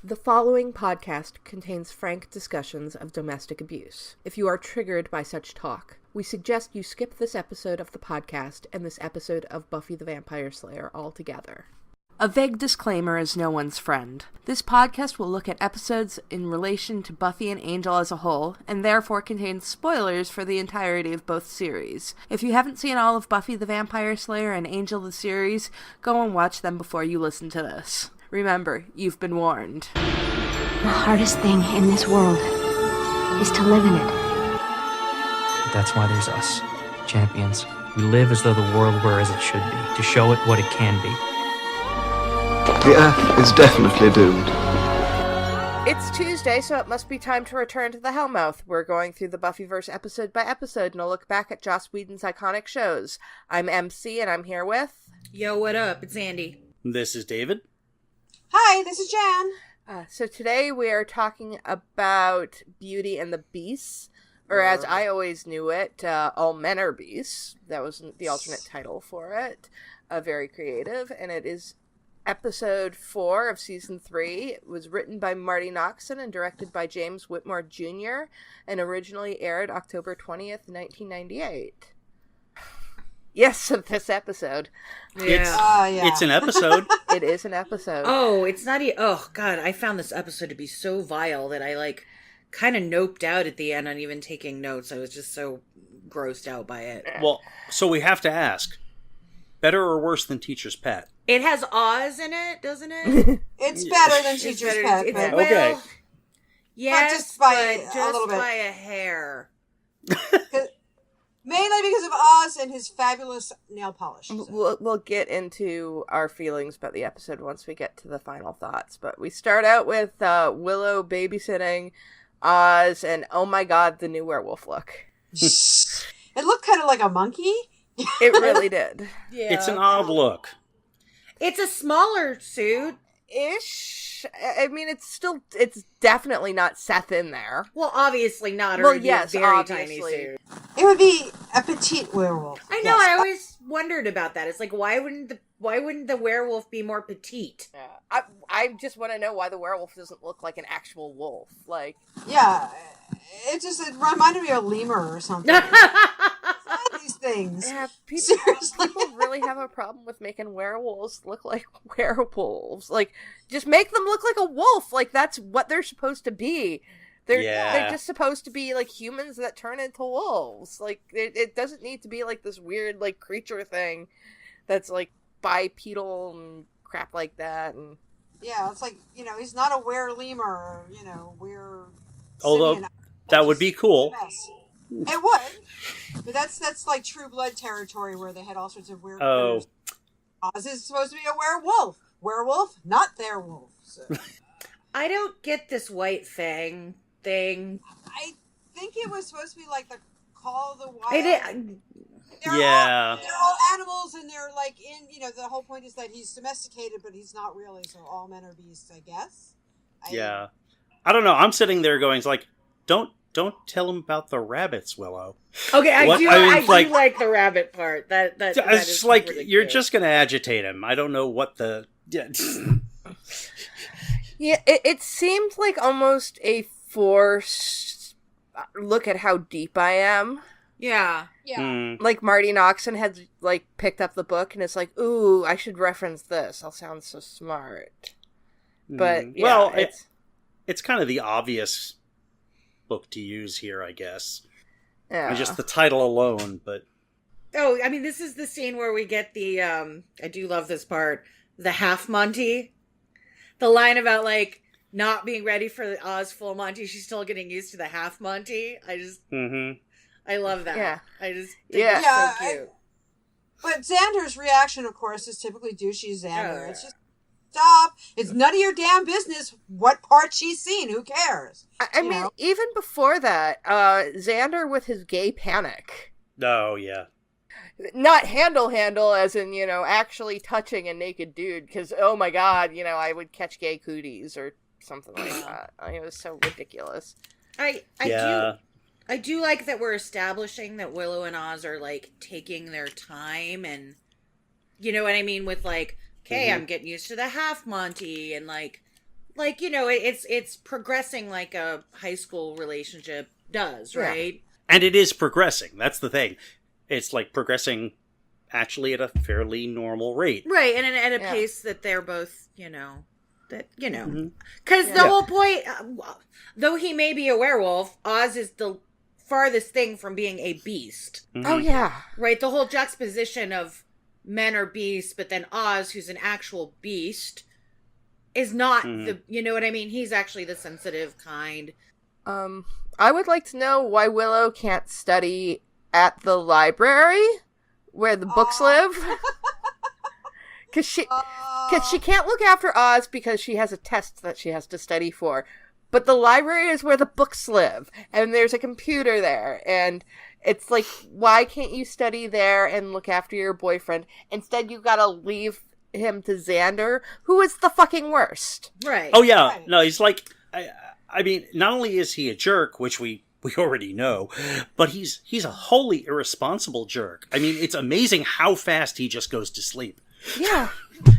The following podcast contains frank discussions of domestic abuse. If you are triggered by such talk, we suggest you skip this episode of the podcast and this episode of Buffy the Vampire Slayer altogether. A vague disclaimer is no one's friend. This podcast will look at episodes in relation to Buffy and Angel as a whole, and therefore contains spoilers for the entirety of both series. If you haven't seen all of Buffy the Vampire Slayer and Angel the series, go and watch them before you listen to this. Remember, you've been warned. The hardest thing in this world is to live in it. That's why there's us, champions. We live as though the world were as it should be, to show it what it can be. The Earth is definitely doomed. It's Tuesday, so it must be time to return to the Hellmouth. We're going through the Buffyverse episode by episode, and a look back at Joss Whedon's iconic shows. I'm Emcee, and I'm here with... Yo, what up? It's Andie. This is David. Hi, this is Jan. So today we are talking about Beauty and the Beasts, or as I always knew it, All Men Are Beasts. That was the alternate title for it. Very creative, and it is episode 4 of season 3. It was written by Marty Noxon and directed by James Whitmore Jr. and originally aired October 20th, 1998. Yes, of this episode. Yeah. It's an episode. It is an episode. Oh, it's not oh god, I found this episode to be so vile that I kind of noped out at the end on even taking notes. I was just so grossed out by it. Well, so we have to ask, better or worse than Teacher's Pet? It has Oz in it, doesn't it? It's better than Teacher's Pet. It's, but Okay. Yes, just by but a just little bit. by a hair. Mainly because of Oz and his fabulous nail polish. So. We'll get into our feelings about the episode once we get to the final thoughts. But we start out with Willow babysitting Oz, and oh my god, the new werewolf look. It looked kind of like a monkey. It really did. Yeah. It's an odd look. It's a smaller suit. Ish. I mean, it's definitely not Seth in there. Well, obviously not. Well, Or yes, a very obviously. tiny suit. It would be a petite werewolf. I know. Yes. I always wondered about that. It's like, why wouldn't the werewolf be more petite? Yeah. I just want to know why the werewolf doesn't look like an actual wolf. Like, Yeah, it reminded me of a lemur or something. These things. yeah, Seriously. people really have a problem with making werewolves look like werewolves. Like, just make them look like a wolf. Like, that's what they're supposed to be. They're just supposed to be like humans that turn into wolves. Like, it doesn't need to be like this weird like creature thing that's like bipedal and crap like that. And Yeah, it's like, he's not a were-lemur, we're... Although, simian. that would be cool. Yes. It would. But that's like True Blood territory where they had all sorts of weird... Oh. Oz is supposed to be a werewolf. Werewolf, not their wolf. So. I don't get this white fang thing. I think it was supposed to be like the Call of the Wild. They're Yeah. all animals, and they're like the whole point is that he's domesticated, but he's not really, so all men are beasts, I guess. Yeah. I don't know. I'm sitting there going, it's like, don't tell him about the rabbits, Willow. Okay, I What? do like the rabbit part. That It's is just like, really you're cute. just going to agitate him. I don't know what the... Yeah. yeah, it seemed like almost a forced look at how deep I am. Yeah. Hmm. Like, Marty Noxon had, like, picked up the book, and it's like, ooh, I should reference this. I'll sound so smart. But, yeah, well, it's kind of the obvious book to use here, I guess. yeah. And just the title alone, but... Oh, I mean, this is the scene where we get the, I do love this part, the half Monty. The line about, like, not being ready for the Oz full Monty. She's still getting used to the half Monty. I love that. Yeah. I just think Yeah. it's so cute. But Xander's reaction, of course, is typically douchey Xander. Oh, It's just, stop. It's none of your damn business what part she's seen. Who cares? I mean, even before that, Xander with his gay panic. Oh, yeah. Not handle as in, actually touching a naked dude, because, oh my god, I would catch gay cooties or something like that. It was so ridiculous. I do like that we're establishing that Willow and Oz are, like, taking their time and, you know what I mean, with, like, okay, I'm getting used to the half Monty, and, like, like, you know, it's progressing like a high school relationship does, right? And it is progressing. That's the thing. It's like progressing actually at a fairly normal rate. Right, and at a pace that they're both, because the whole point, though he may be a werewolf, Oz is the farthest thing from being a beast. Mm-hmm. Oh, yeah. Right, the whole juxtaposition of men are beasts, but then Oz, who's an actual beast, is not the, you know what I mean? He's actually the sensitive kind. I would like to know why Willow can't study at the library where the books live. Because she can't look after Oz because she has a test that she has to study for. But the library is where the books live, and there's a computer there, and it's like, why can't you study there and look after your boyfriend? Instead, you gotta leave him to Xander, who is the fucking worst. Right. Oh, yeah. Right. No, he's like... I mean, not only is he a jerk, which we already know, but he's a wholly irresponsible jerk. I mean, it's amazing how fast he just goes to sleep. Yeah.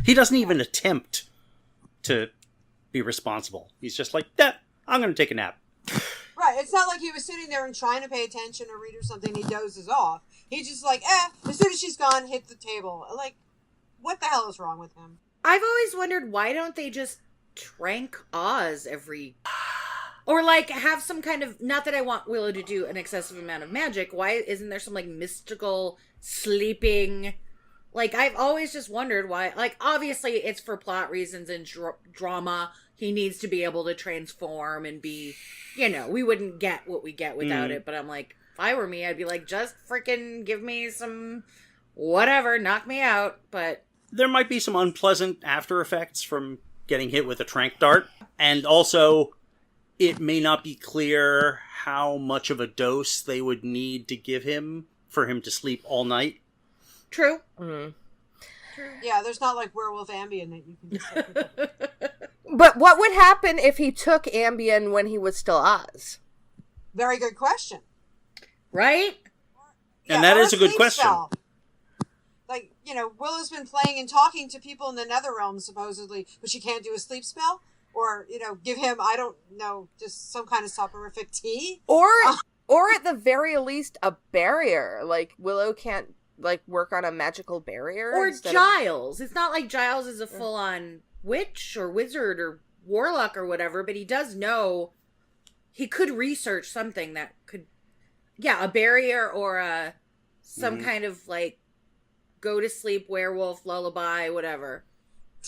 He doesn't even attempt to be responsible. He's just like, I'm going to take a nap. Right, it's not like he was sitting there and trying to pay attention or read or something, he dozes off. He's just like, as soon as she's gone, hit the table. Like, what the hell is wrong with him? I've always wondered, why don't they just trank Oz every... Or, like, have some kind of... Not that I want Willow to do an excessive amount of magic. Why isn't there some, like, mystical sleeping... Like, I've always just wondered why... Like, obviously, it's for plot reasons and drama. He needs to be able to transform and be... You know, we wouldn't get what we get without it. But I'm like, if I were me, I'd be like, just freaking give me some... Whatever, knock me out. But... There might be some unpleasant after effects from getting hit with a trank dart. And also... It may not be clear how much of a dose they would need to give him for him to sleep all night. True. Mm. Yeah, there's not like werewolf Ambien that you can just like, But what would happen if he took Ambien when he was still Oz? Very good question. Right? And that or is a good sleep question. spell. Like, you know, Willow's been playing and talking to people in the Netherrealm, supposedly, but she can't do a sleep spell? Or, you know, give him, I don't know, just some kind of soporific tea? Or at the very least, a barrier. Like, Willow can't, like, work on a magical barrier? Or instead Giles. It's not like Giles is a full-on witch or wizard or warlock or whatever, but he does know he could research something that could... Yeah, a barrier or some kind of, like, go-to-sleep werewolf lullaby, whatever.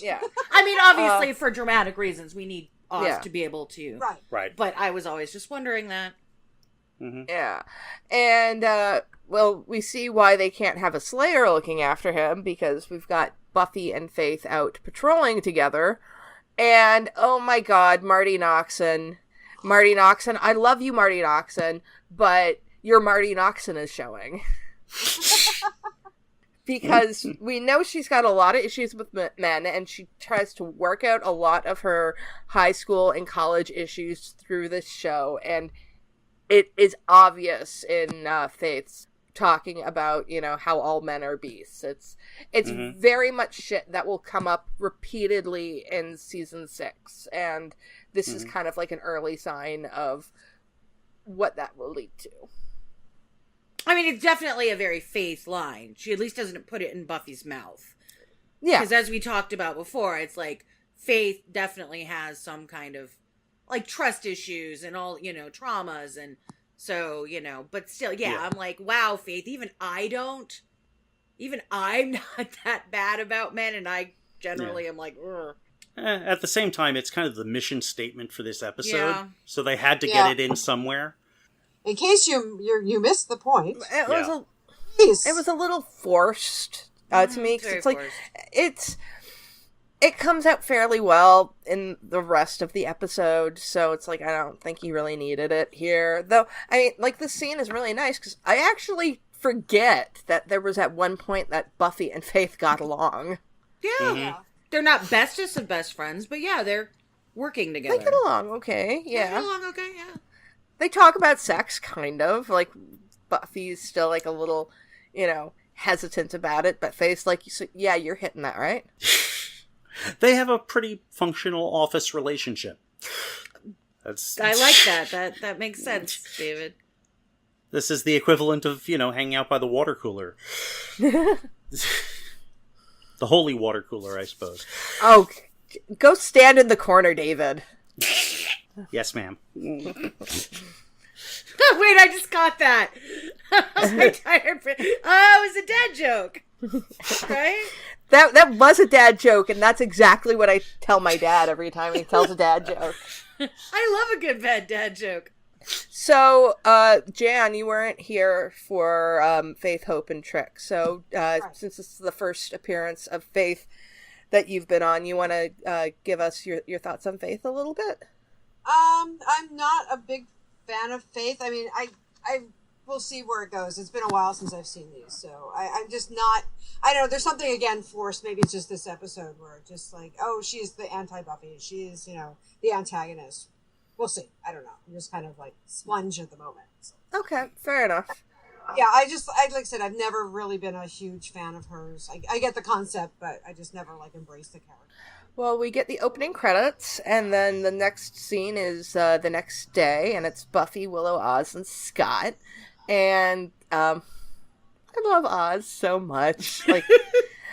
Yeah. I mean, obviously, for dramatic reasons, we need Oz to be able to. Right. Right. But I was always just wondering that. Mm-hmm. Yeah. And, well, we see why they can't have a Slayer looking after him, because we've got Buffy and Faith out patrolling together. And, oh my god, Marty Noxon. Marty Noxon, I love you, Marty Noxon, but your Marty Noxon is showing. Because we know she's got a lot of issues with men, and she tries to work out a lot of her high school and college issues through this show, and it is obvious in Faith's talking about, you know, how all men are beasts. It's very much shit that will come up repeatedly in season 6, and this is kind of like an early sign of what that will lead to. I mean, it's definitely a very Faith line. She at least doesn't put it in Buffy's mouth. Yeah. Because as we talked about before, it's like Faith definitely has some kind of, like, trust issues and all, you know, traumas. And so, you know, but still, I'm like, wow, Faith, even I'm not that bad about men. And I generally am like, ugh. At the same time, it's kind of the mission statement for this episode. Yeah. So they had to get it in somewhere. In case you missed the point. It was Please. it was a little forced to me, because it's like it comes out fairly well in the rest of the episode, so it's like I don't think you really needed it here. Though I mean, like, the scene is really nice because I actually forget that there was at one point that Buffy and Faith got along. Yeah. Yeah. They're not bestest of best friends, but yeah, they're working together. They get along okay, They yeah. get along okay, yeah. They talk about sex, kind of. Like, Buffy's still, like, a little, you know, hesitant about it, but Faith's like, so, yeah, you're hitting that, right? They have a pretty functional office relationship. I like that. That makes sense, David. This is the equivalent of, hanging out by the water cooler. The holy water cooler, I suppose. Oh, go stand in the corner, David. Yes, ma'am. Wait, I just got that. My tired friend. Oh, it was a dad joke. Right? That was a dad joke, and that's exactly what I tell my dad every time he tells a dad joke. I love a good bad dad joke. So, Jan, you weren't here for Faith, Hope, and Trick. So, since this is the first appearance of Faith that you've been on, you want to give us your thoughts on Faith a little bit? I'm not a big fan of Faith. I mean, I will see where it goes. It's been a while since I've seen these, so I'm just not. I don't know. There's something again forced. Maybe it's just this episode where it's just like, oh, she's the anti-Buffy. She is, the antagonist. We'll see. I don't know. I'm just kind of like sponge at the moment. So. Okay, fair enough. Yeah, I like I said, I've never really been a huge fan of hers. I get the concept, but I just never embraced the character. Well, we get the opening credits, and then the next scene is the next day, and it's Buffy, Willow, Oz, and Scott. And I love Oz so much. I'm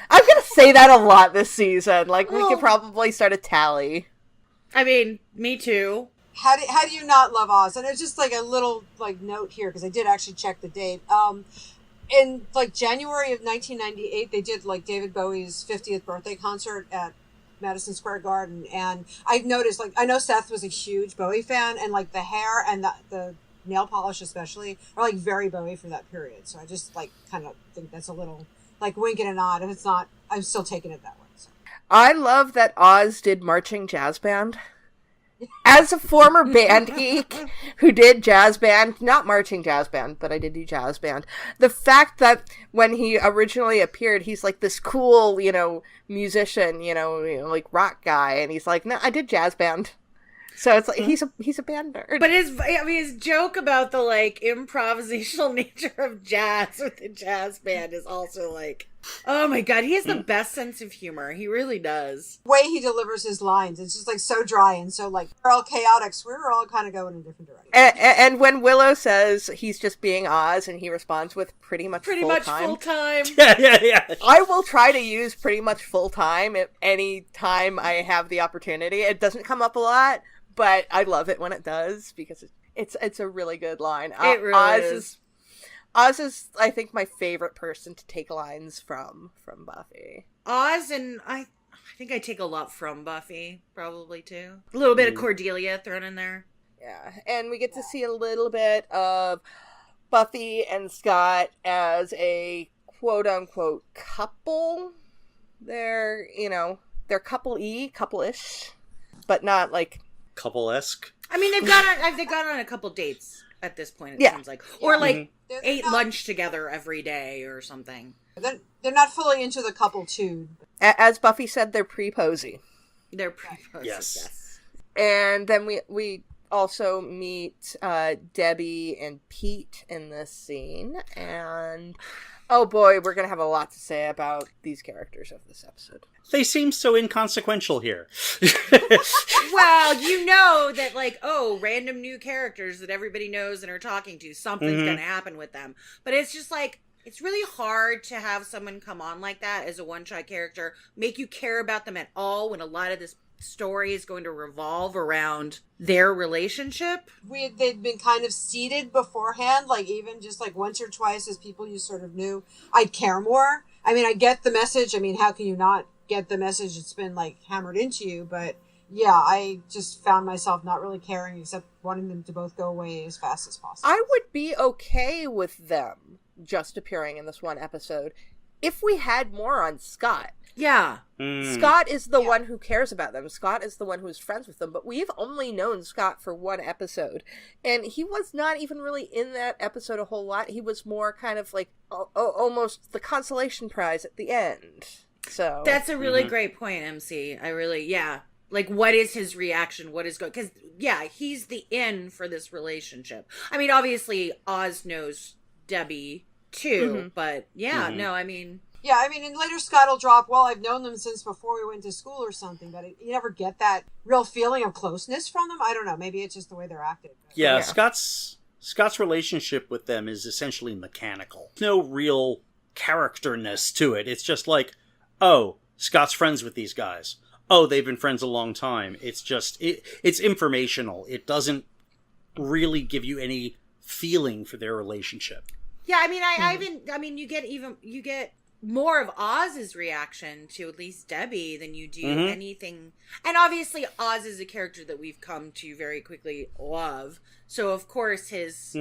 gonna say that a lot this season. We could probably start a tally. I mean, me too. How do you not love Oz? And it's just a little note here, because I did actually check the date. In January of 1998, they did David Bowie's 50th birthday concert at Madison Square Garden, and I noticed I know Seth was a huge Bowie fan, and the hair and the nail polish especially are very Bowie for that period. So I just kind of think that's a little wink and a nod. If it's not, I'm still taking it that way. So. I love that Oz did marching jazz band. As a former band geek who did jazz band, not marching jazz band, but I did do jazz band, the fact that when he originally appeared, he's this cool, musician, rock guy, and he's no, I did jazz band. So it's he's a band nerd. But his joke about the improvisational nature of jazz with the jazz band is also oh my god, he has the best sense of humor. He really does. The way he delivers his lines, it's just so dry and so we're all chaotic. So we're all kind of going in different directions. And when Willow says he's just being Oz, and he responds with pretty much full time. Yeah. I will try to use pretty much full time at any time I have the opportunity. It doesn't come up a lot, but I love it when it does, because it's a really good line. It really is. Oz is, I think, my favorite person to take lines from Buffy. Oz, and I think I take a lot from Buffy, probably, too. A little bit of Cordelia thrown in there. Yeah, and we get to see a little bit of Buffy and Scott as a quote-unquote couple. They're, they're couple-ish, but not, couple-esque. I mean, they've gone on a couple dates at this point, it seems like. Or, ate lunch together every day or something. They're not fully into the couple too. As Buffy said, they're pre-posy. They're pre-posy, yes. And then we also meet Debbie and Pete in this scene. And, oh boy, we're going to have a lot to say about these characters of this episode. They seem so inconsequential here. Well, that random new characters that everybody knows and are talking to, something's going to happen with them. But it's just it's really hard to have someone come on like that as a one-shot character, make you care about them at all when a lot of this story is going to revolve around their relationship. They'd been kind of seeded beforehand, even just once or twice as people you sort of knew. I'd care more. I mean, I get the message. I mean, how can you not get the message? It's been hammered into you, but yeah, I just found myself not really caring, except wanting them to both go away as fast as possible. I would be okay with them just appearing in this one episode if we had more on Scott. Yeah. Scott is the one who cares about them. Scott is the one who's friends with them, but we've only known Scott for one episode, and he was not even really in that episode a whole lot. He was more kind of almost the consolation prize at the end. So that's a really great point, Emcee. What is his reaction? What is going? Because he's the in for this relationship. I mean, obviously Oz knows Debbie too, but no, I mean, Yeah, I mean, and later Scott will drop, well, I've known them since before we went to school or something, but you never get that real feeling of closeness from them. I don't know. Maybe it's just the way they're acting. Yeah, Scott's relationship with them is essentially mechanical. No real characterness to it. It's just like, oh, Scott's friends with these guys. Oh, they've been friends a long time. It's just, it's informational. It doesn't really give you any feeling for their relationship. Yeah, I mean, you get more of Oz's reaction to at least Debbie than you do anything. And obviously Oz is a character that we've come to very quickly love. So of course his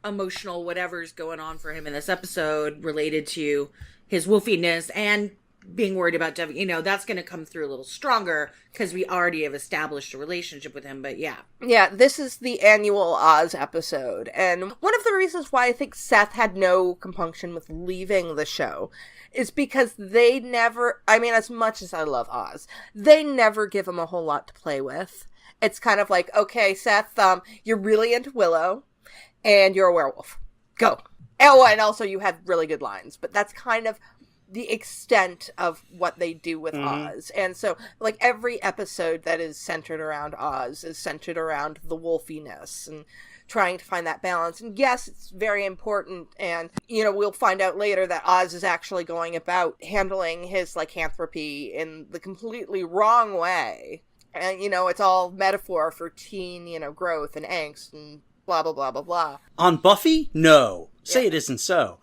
emotional whatever's going on for him in this episode related to his wolfiness and being worried about Debbie, you know, that's going to come through a little stronger because we already have established a relationship with him. But yeah. Yeah, this is the annual Oz episode. And one of the reasons why I think Seth had no compunction with leaving the show is because they never, I mean, as much as I love Oz, they never give him a whole lot to play with. It's kind of like, okay, Seth, you're really into Willow and you're a werewolf. Go. Oh, and also you have really good lines, but that's kind of the extent of what they do with Oz. And so, like, every episode that is centered around Oz is centered around the wolfiness and trying to find that balance. And yes, it's very important. And, you know, we'll find out later that Oz is actually going about handling his lycanthropy in the completely wrong way. And, you know, it's all metaphor for teen, you know, growth and angst and blah, blah, blah, blah, blah. On Buffy? No. Say it isn't so.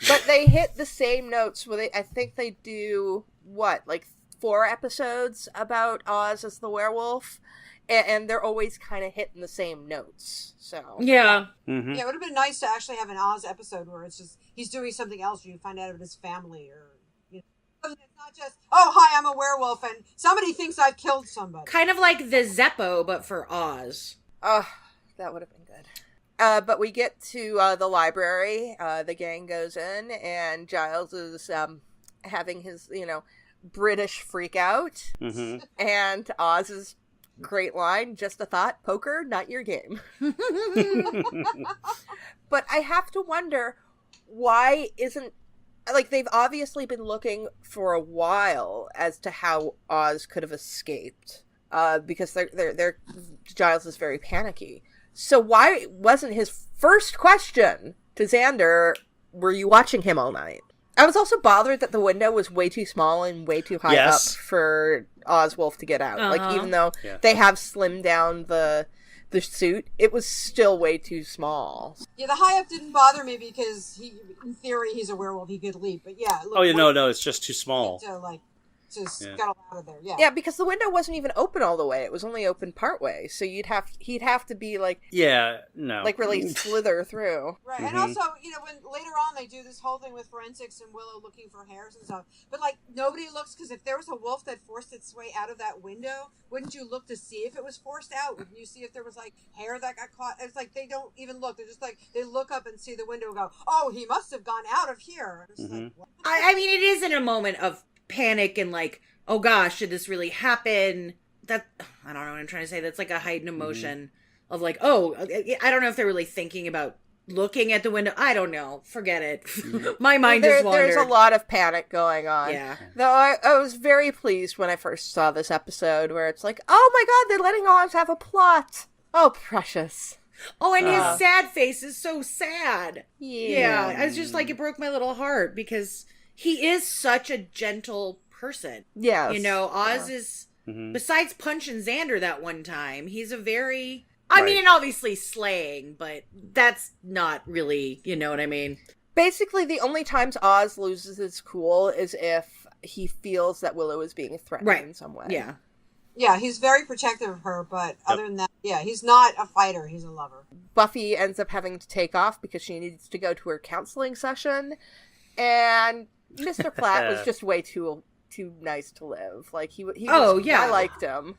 But they hit the same notes where I think they do, what, like 4 episodes about Oz as the werewolf? And they're always kind of hitting the same notes, so. Yeah. Mm-hmm. Yeah, it would have been nice to actually have an Oz episode where it's just, he's doing something else, or you find out about his family, or, you know. It's not just, oh, hi, I'm a werewolf, and somebody thinks I've killed somebody. Kind of like the Zeppo, but for Oz. Oh, that would have been good. But we get to the library. The gang goes in, and Giles is having his, you know, British freak out. Mm-hmm. And Oz's great line, just a thought, poker, not your game. But I have to wonder, why isn't, like, they've obviously been looking for a while as to how Oz could have escaped. Because they're Giles is very panicky. So why wasn't his first question to Xander, were you watching him all night? I was also bothered that the window was way too small and way too high up for Oswulf to get out. Like, even though they have slimmed down the suit, it was still way too small. Yeah, the high up didn't bother me because in theory, he's a werewolf. He could leap, but yeah. No, it's just too small. Just scuttle out of there. Yeah, because the window wasn't even open all the way. It was only open part way. So he'd have to be like like really slither through. Right. Mm-hmm. And also, you know, when later on they do this whole thing with forensics and Willow looking for hairs and stuff. But like nobody looks, because if there was a wolf that forced its way out of that window, wouldn't you look to see if it was forced out? Wouldn't you see if there was like hair that got caught? It's like they don't even look. They're just like, they look up and see the window and go, oh, he must have gone out of here. Like, what? I mean, it is in a moment of panic and like, oh gosh, did this really happen? That, I don't know what I'm trying to say. That's like a heightened emotion of like, oh, I don't know if they're really thinking about looking at the window. I don't know. Forget it. My mind just wandered. There's a lot of panic going on. Yeah. Though I was very pleased when I first saw this episode where it's like, oh my god, they're letting Oz have a plot. Oh, precious. Oh, and his sad face is so sad. Yeah. I was just like, it broke my little heart because he is such a gentle person. Yes. You know, Oz is, besides punching Xander that one time, he's a very, I mean, and obviously slaying, but that's not really, you know what I mean? Basically, the only times Oz loses his cool is if he feels that Willow is being threatened in some way. Yeah. Yeah, he's very protective of her, but other than that, yeah, he's not a fighter, he's a lover. Buffy ends up having to take off because she needs to go to her counseling session, and Mr. Platt was just way too nice to live. Like, he was, I liked him.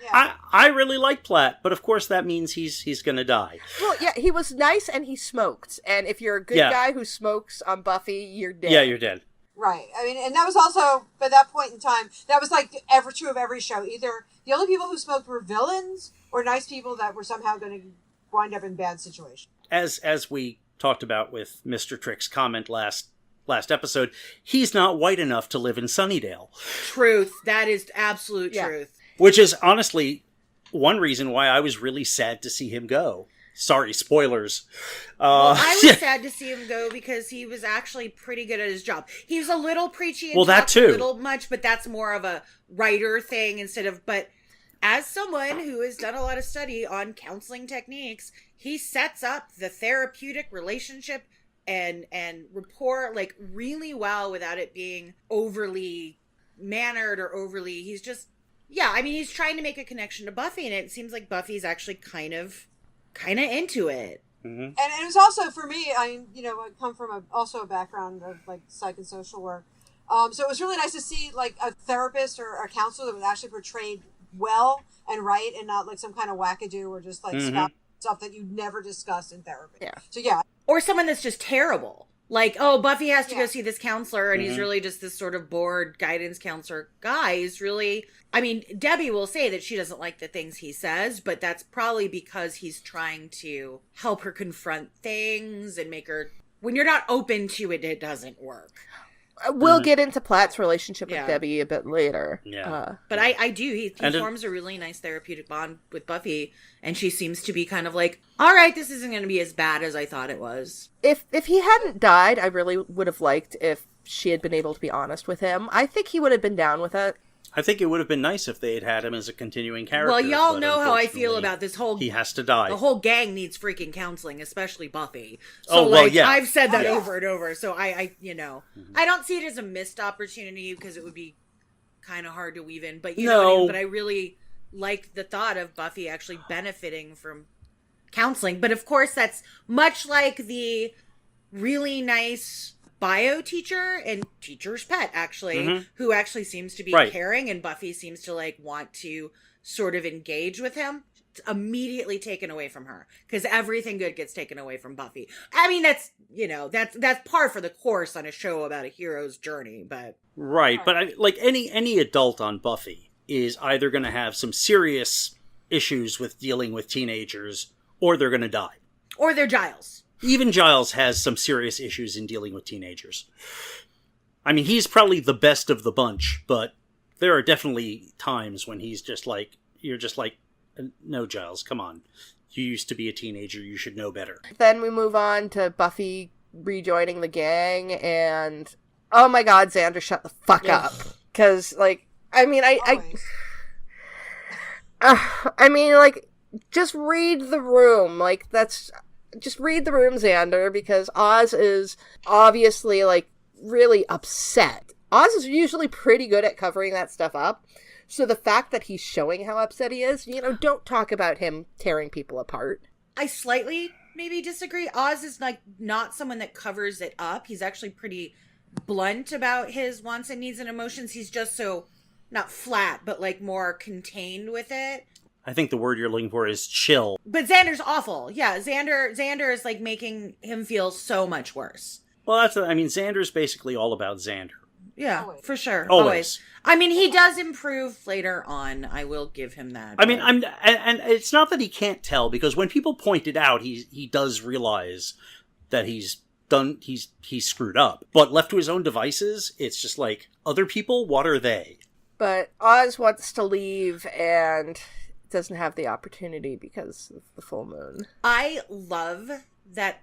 Yeah. I really like Platt, but of course that means he's gonna die. Well, yeah, he was nice and he smoked. And if you're a good guy who smokes on Buffy, you're dead. Yeah, you're dead. Right. I mean, and that was also, by that point in time, that was like true of every show. Either the only people who smoked were villains or nice people that were somehow going to wind up in bad situations. As we talked about with Mr. Trick's comment last last episode, he's not white enough to live in Sunnydale. Truth. That is absolute truth. Which is honestly one reason why I was really sad to see him go. Sorry, spoilers. Well, I was sad to see him go because he was actually pretty good at his job. He was a little preachy and that talked too. a little much, but that's more of a writer thing instead of... But as someone who has done a lot of study on counseling techniques, he sets up the therapeutic relationship and rapport like really well without it being overly mannered or overly... He's just... Yeah, I mean, he's trying to make a connection to Buffy, and it seems like Buffy's actually kind of into it. Mm-hmm. And it was also, for me, I come from a background of like psych and social work. So it was really nice to see like a therapist or a counselor that was actually portrayed well and right, and not like some kind of wackadoo or just like stuff that you never discuss in therapy. Yeah. So yeah. Or someone that's just terrible. Like, oh, Buffy has to go see this counselor, and he's really just this sort of bored guidance counselor guy. He's really... I mean, Debbie will say that she doesn't like the things he says, but that's probably because he's trying to help her confront things and make her... When you're not open to it, it doesn't work. We'll get into Platt's relationship with Debbie a bit later. Yeah. But I do. He forms a really nice therapeutic bond with Buffy, and she seems to be kind of like, all right, this isn't going to be as bad as I thought it was. If he hadn't died, I really would have liked if she had been able to be honest with him. I think he would have been down with it. I think it would have been nice if they had him as a continuing character. Well, y'all know how I feel about this whole... He has to die. The whole gang needs freaking counseling, especially Buffy. So, I've said that over and over. So I I don't see it as a missed opportunity because it would be kind of hard to weave in. But you know what I mean? But I really like the thought of Buffy actually benefiting from counseling. But of course, that's much like the really nice bio teacher and teacher's pet, actually, who actually seems to be caring, and Buffy seems to like want to sort of engage with him. It's immediately taken away from her because everything good gets taken away from Buffy. I mean, that's par for the course on a show about a hero's journey, but but like any adult on Buffy is either going to have some serious issues with dealing with teenagers, or they're going to die, or they're Giles. Even Giles has some serious issues in dealing with teenagers. I mean, he's probably the best of the bunch, but there are definitely times when he's just like, you're just like, no, Giles, come on. You used to be a teenager. You should know better. Then we move on to Buffy rejoining the gang, and oh my god, Xander, shut the fuck up. Because, like, I mean, I mean, like, just read the room. Like, just read the room, Xander, because Oz is obviously, like, really upset. Oz is usually pretty good at covering that stuff up. So the fact that he's showing how upset he is, don't talk about him tearing people apart. I slightly maybe disagree. Oz is, like, not someone that covers it up. He's actually pretty blunt about his wants and needs and emotions. He's just so, not flat, but, like, more contained with it. I think the word you're looking for is chill. But Xander's awful. Yeah, Xander is like making him feel so much worse. Well, Xander's basically all about Xander. Yeah, Always. For sure. Always. I mean, he does improve later on. I will give him that. I mean, and it's not that he can't tell, because when people point it out, he does realize that he's screwed up. But left to his own devices, it's just like, other people, what are they? But Oz wants to leave and doesn't have the opportunity because of the full moon. I love that.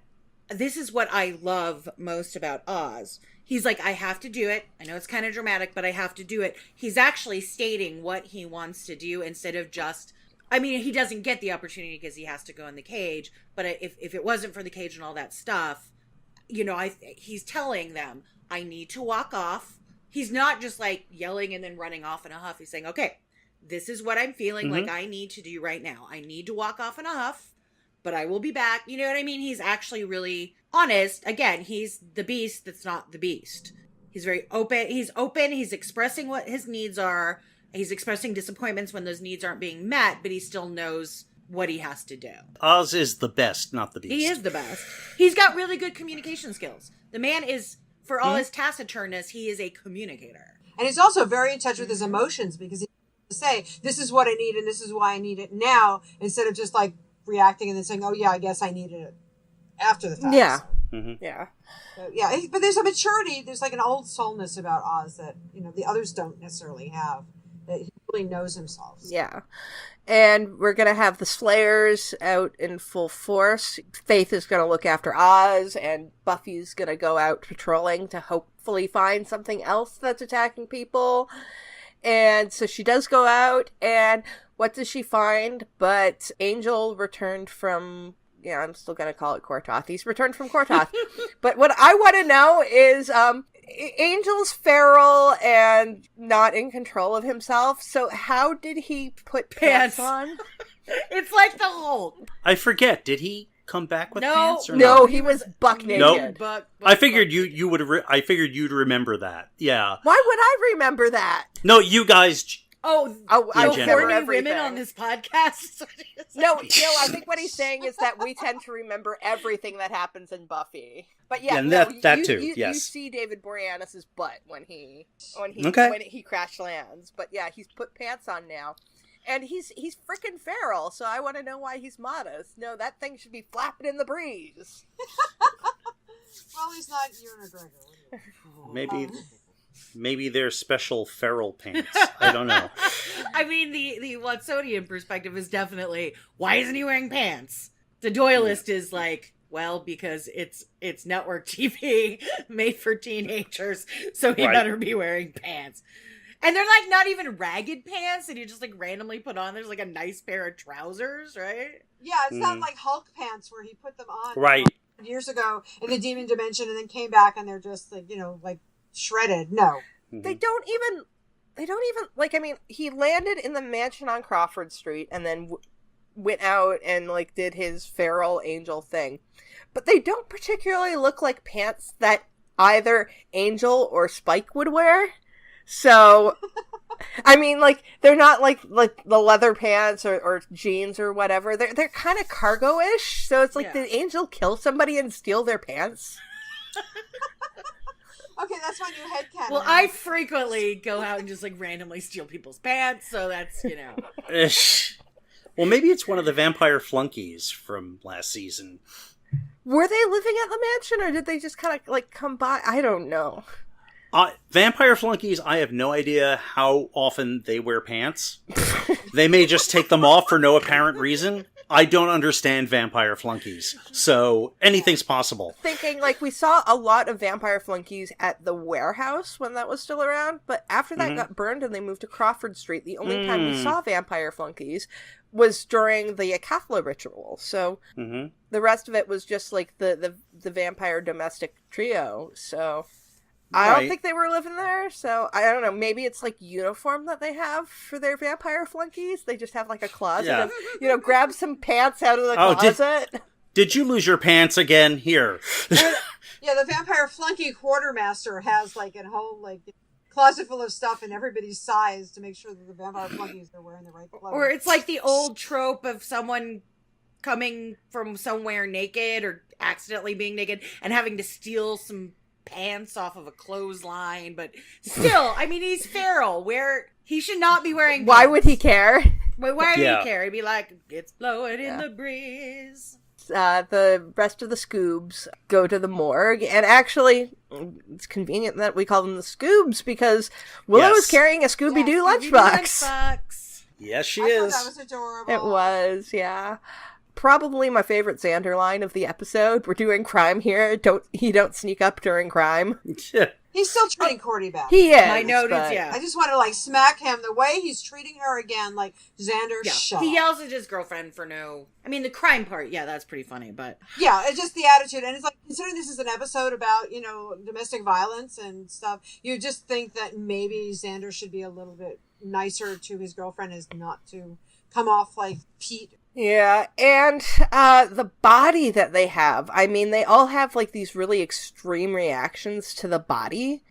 This is what I love most about Oz. He's like, I have to do it. I know it's kind of dramatic, but I have to do it. He's actually stating what he wants to do instead of just... I mean, he doesn't get the opportunity because he has to go in the cage, but if it wasn't for the cage and all that stuff, he's telling them, I need to walk off. He's not just like yelling and then running off in a huff. He's saying, okay, this is what I'm feeling like I need to do right now. I need to walk off in a huff, but I will be back. You know what I mean? He's actually really honest. Again, he's the beast that's not the beast. He's very open. He's expressing what his needs are. He's expressing disappointments when those needs aren't being met, but he still knows what he has to do. Oz is the best, not the beast. He is the best. He's got really good communication skills. The man is, for all his taciturnness, he is a communicator. And he's also very in touch with his emotions, because he can say, this is what I need and this is why I need it now, instead of just like reacting and then saying, oh yeah, I guess I needed it after the fact. Yeah. Yeah. So, yeah, but there's a maturity. There's like an old soulness about Oz that the others don't necessarily have. That he really knows himself. Yeah. And we're going to have the Slayers out in full force. Faith is going to look after Oz, and Buffy's going to go out patrolling to hopefully find something else that's attacking people. And so she does go out, and what does she find? But Angel returned from... Yeah, I'm still going to call it Kortoth. He's returned from Kortoth. But what I want to know is... Angel's feral and not in control of himself, so how did he put pants on? It's like the Hulk. I forget. Did he come back with pants or no? not? He was buck naked. Nope. But I figured you would. I figured you'd remember that. Yeah. Why would I remember that? No, you guys. I general. horny everything. women on this podcast. No, I think what he's saying is that we tend to remember everything that happens in Buffy. But yeah, Yeah, no, that too, You yes. see David Boreanaz's butt when he crash lands. But yeah, he's put pants on now. And he's freaking feral, so I want to know why he's modest. No, that thing should be flapping in the breeze. Well, he's not Ewan McGregor. Maybe they're special feral pants. I don't know. I mean, the Watsonian perspective is definitely, why isn't he wearing pants? The Doyleist is like, well, because it's network TV made for teenagers, so he better be wearing pants. And they're like not even ragged pants that you just like randomly put on. There's like a nice pair of trousers, right? Yeah, it's not like Hulk pants where he put them on Right. years ago in the Demon Dimension and then came back and they're just like, like shredded. No. They don't even like, I mean, he landed in the mansion on Crawford Street and then went out and like did his feral angel thing. But they don't particularly look like pants that either Angel or Spike would wear. So, I mean, like, they're not like the leather pants or jeans or whatever. They're kind of cargo-ish. So it's like, did Angel kill somebody and steal their pants? Okay, that's my new headcanon. Well, I frequently go out and just like randomly steal people's pants, so that's, Well, maybe it's one of the vampire flunkies from last season. Were they living at the mansion or did they just kind of like come by? I don't know. Vampire flunkies, I have no idea how often they wear pants. They may just take them off for no apparent reason. I don't understand vampire flunkies, so anything's possible. Thinking, like, we saw a lot of vampire flunkies at the warehouse when that was still around, but after that got burned and they moved to Crawford Street, the only time we saw vampire flunkies was during the Acathla ritual. So the rest of it was just like the vampire domestic trio. So I don't think they were living there. So I don't know. Maybe it's like uniform that they have for their vampire flunkies. They just have like a closet of, grab some pants out of the closet. Did you lose your pants again? Here. Yeah, the vampire flunky quartermaster has like a whole like closet full of stuff in everybody's size to make sure that the vampire flunkies are wearing the right clothes. Or it's like the old trope of someone coming from somewhere naked or accidentally being naked and having to steal some pants off of a clothesline, but still, I mean, he's feral. He should not be wearing pants. Why would he care? Why would he care? He'd be like, it's blowing in the breeze. The rest of the Scoobs go to the morgue, and actually, it's convenient that we call them the Scoobs because Willow is carrying a Scooby-Doo lunchbox. Yes, she I is. thought that was adorable. It was, yeah. Probably my favorite Xander line of the episode. We're doing crime here. Don't sneak up during crime. He's still treating Cordy bad. He is. My note is, I just want to like smack him the way he's treating her again. Like Xander, shut up. He yells at his girlfriend for I mean, the crime part, that's pretty funny, but yeah, it's just the attitude, and it's like considering this is an episode about domestic violence and stuff. You just think that maybe Xander should be a little bit nicer to his girlfriend, as not to come off like Pete. Yeah, and the body that they have. I mean, they all have like these really extreme reactions to the body.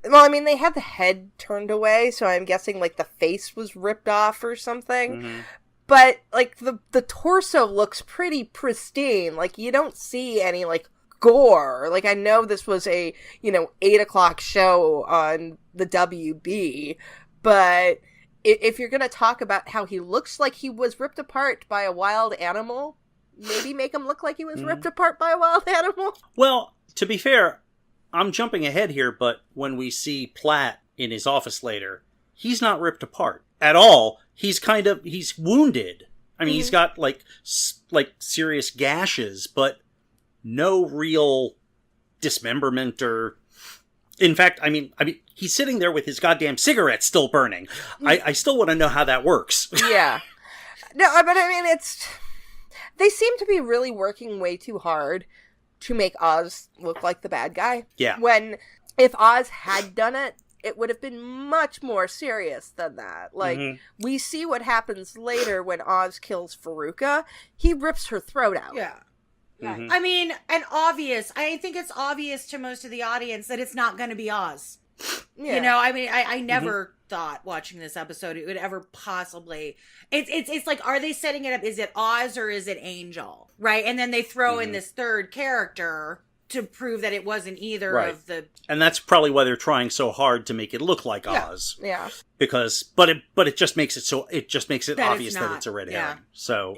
Well, I mean, they had the head turned away, so I'm guessing like the face was ripped off or something. But like the torso looks pretty pristine. Like you don't see any like gore. Like I know this was a 8:00 show on the WB, but if you're going to talk about how he looks like he was ripped apart by a wild animal, maybe make him look like he was ripped apart by a wild animal. Well, to be fair, I'm jumping ahead here, but when we see Platt in his office later, he's not ripped apart at all. He's wounded. I mean, he's got like serious gashes, but no real dismemberment or... In fact, I mean, he's sitting there with his goddamn cigarette still burning. I still want to know how that works. Yeah. No, but I mean, they seem to be really working way too hard to make Oz look like the bad guy. Yeah. When, if Oz had done it, it would have been much more serious than that. Like, we see what happens later when Oz kills Veruca. He rips her throat out. Yeah. I mean, I think it's obvious to most of the audience that it's not going to be Oz. Yeah. You know, I mean, I never thought watching this episode it would ever possibly... It's like, are they setting it up? Is it Oz or is it Angel? Right? And then they throw in this third character to prove that it wasn't either of the... And that's probably why they're trying so hard to make it look like Oz. Yeah. Because, but it just makes it obvious that it's a red herring. So,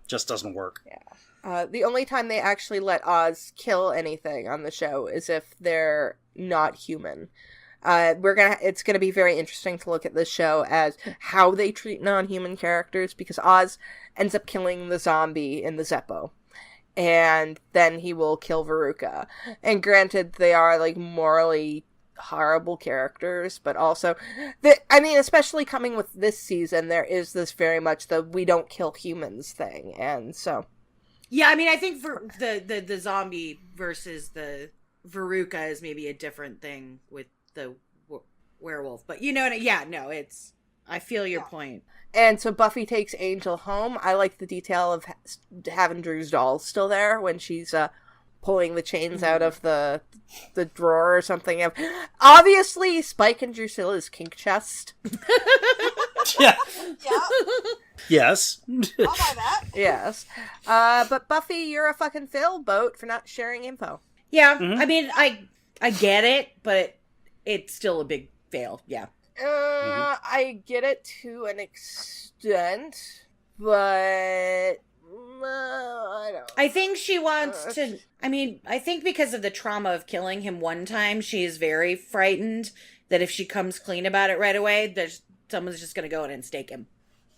just doesn't work. Yeah. The only time they actually let Oz kill anything on the show is if they're not human. It's gonna be very interesting to look at this show as how they treat non-human characters, because Oz ends up killing the zombie in the Zeppo. And then he will kill Veruca. And granted, they are like morally horrible characters, but also, especially coming with this season, there is this very much the we don't kill humans thing, and so... Yeah, I mean, I think for the zombie versus the Veruca is maybe a different thing with the werewolf. But you know what? Yeah, no, I feel your point. And so Buffy takes Angel home. I like the detail of having Drew's doll still there when she's pulling the chains out of the drawer or something. Obviously, Spike and Drusilla's kink chest. Yeah. Yeah. Yes. I'll buy that. Yes. But Buffy, you're a fucking failboat for not sharing info. Yeah, I mean, I get it, but it's still a big fail. Yeah. I get it to an extent, but I don't. I think she wants to. I mean, I think because of the trauma of killing him one time, she is very frightened that if she comes clean about it right away, someone's just going to go in and stake him.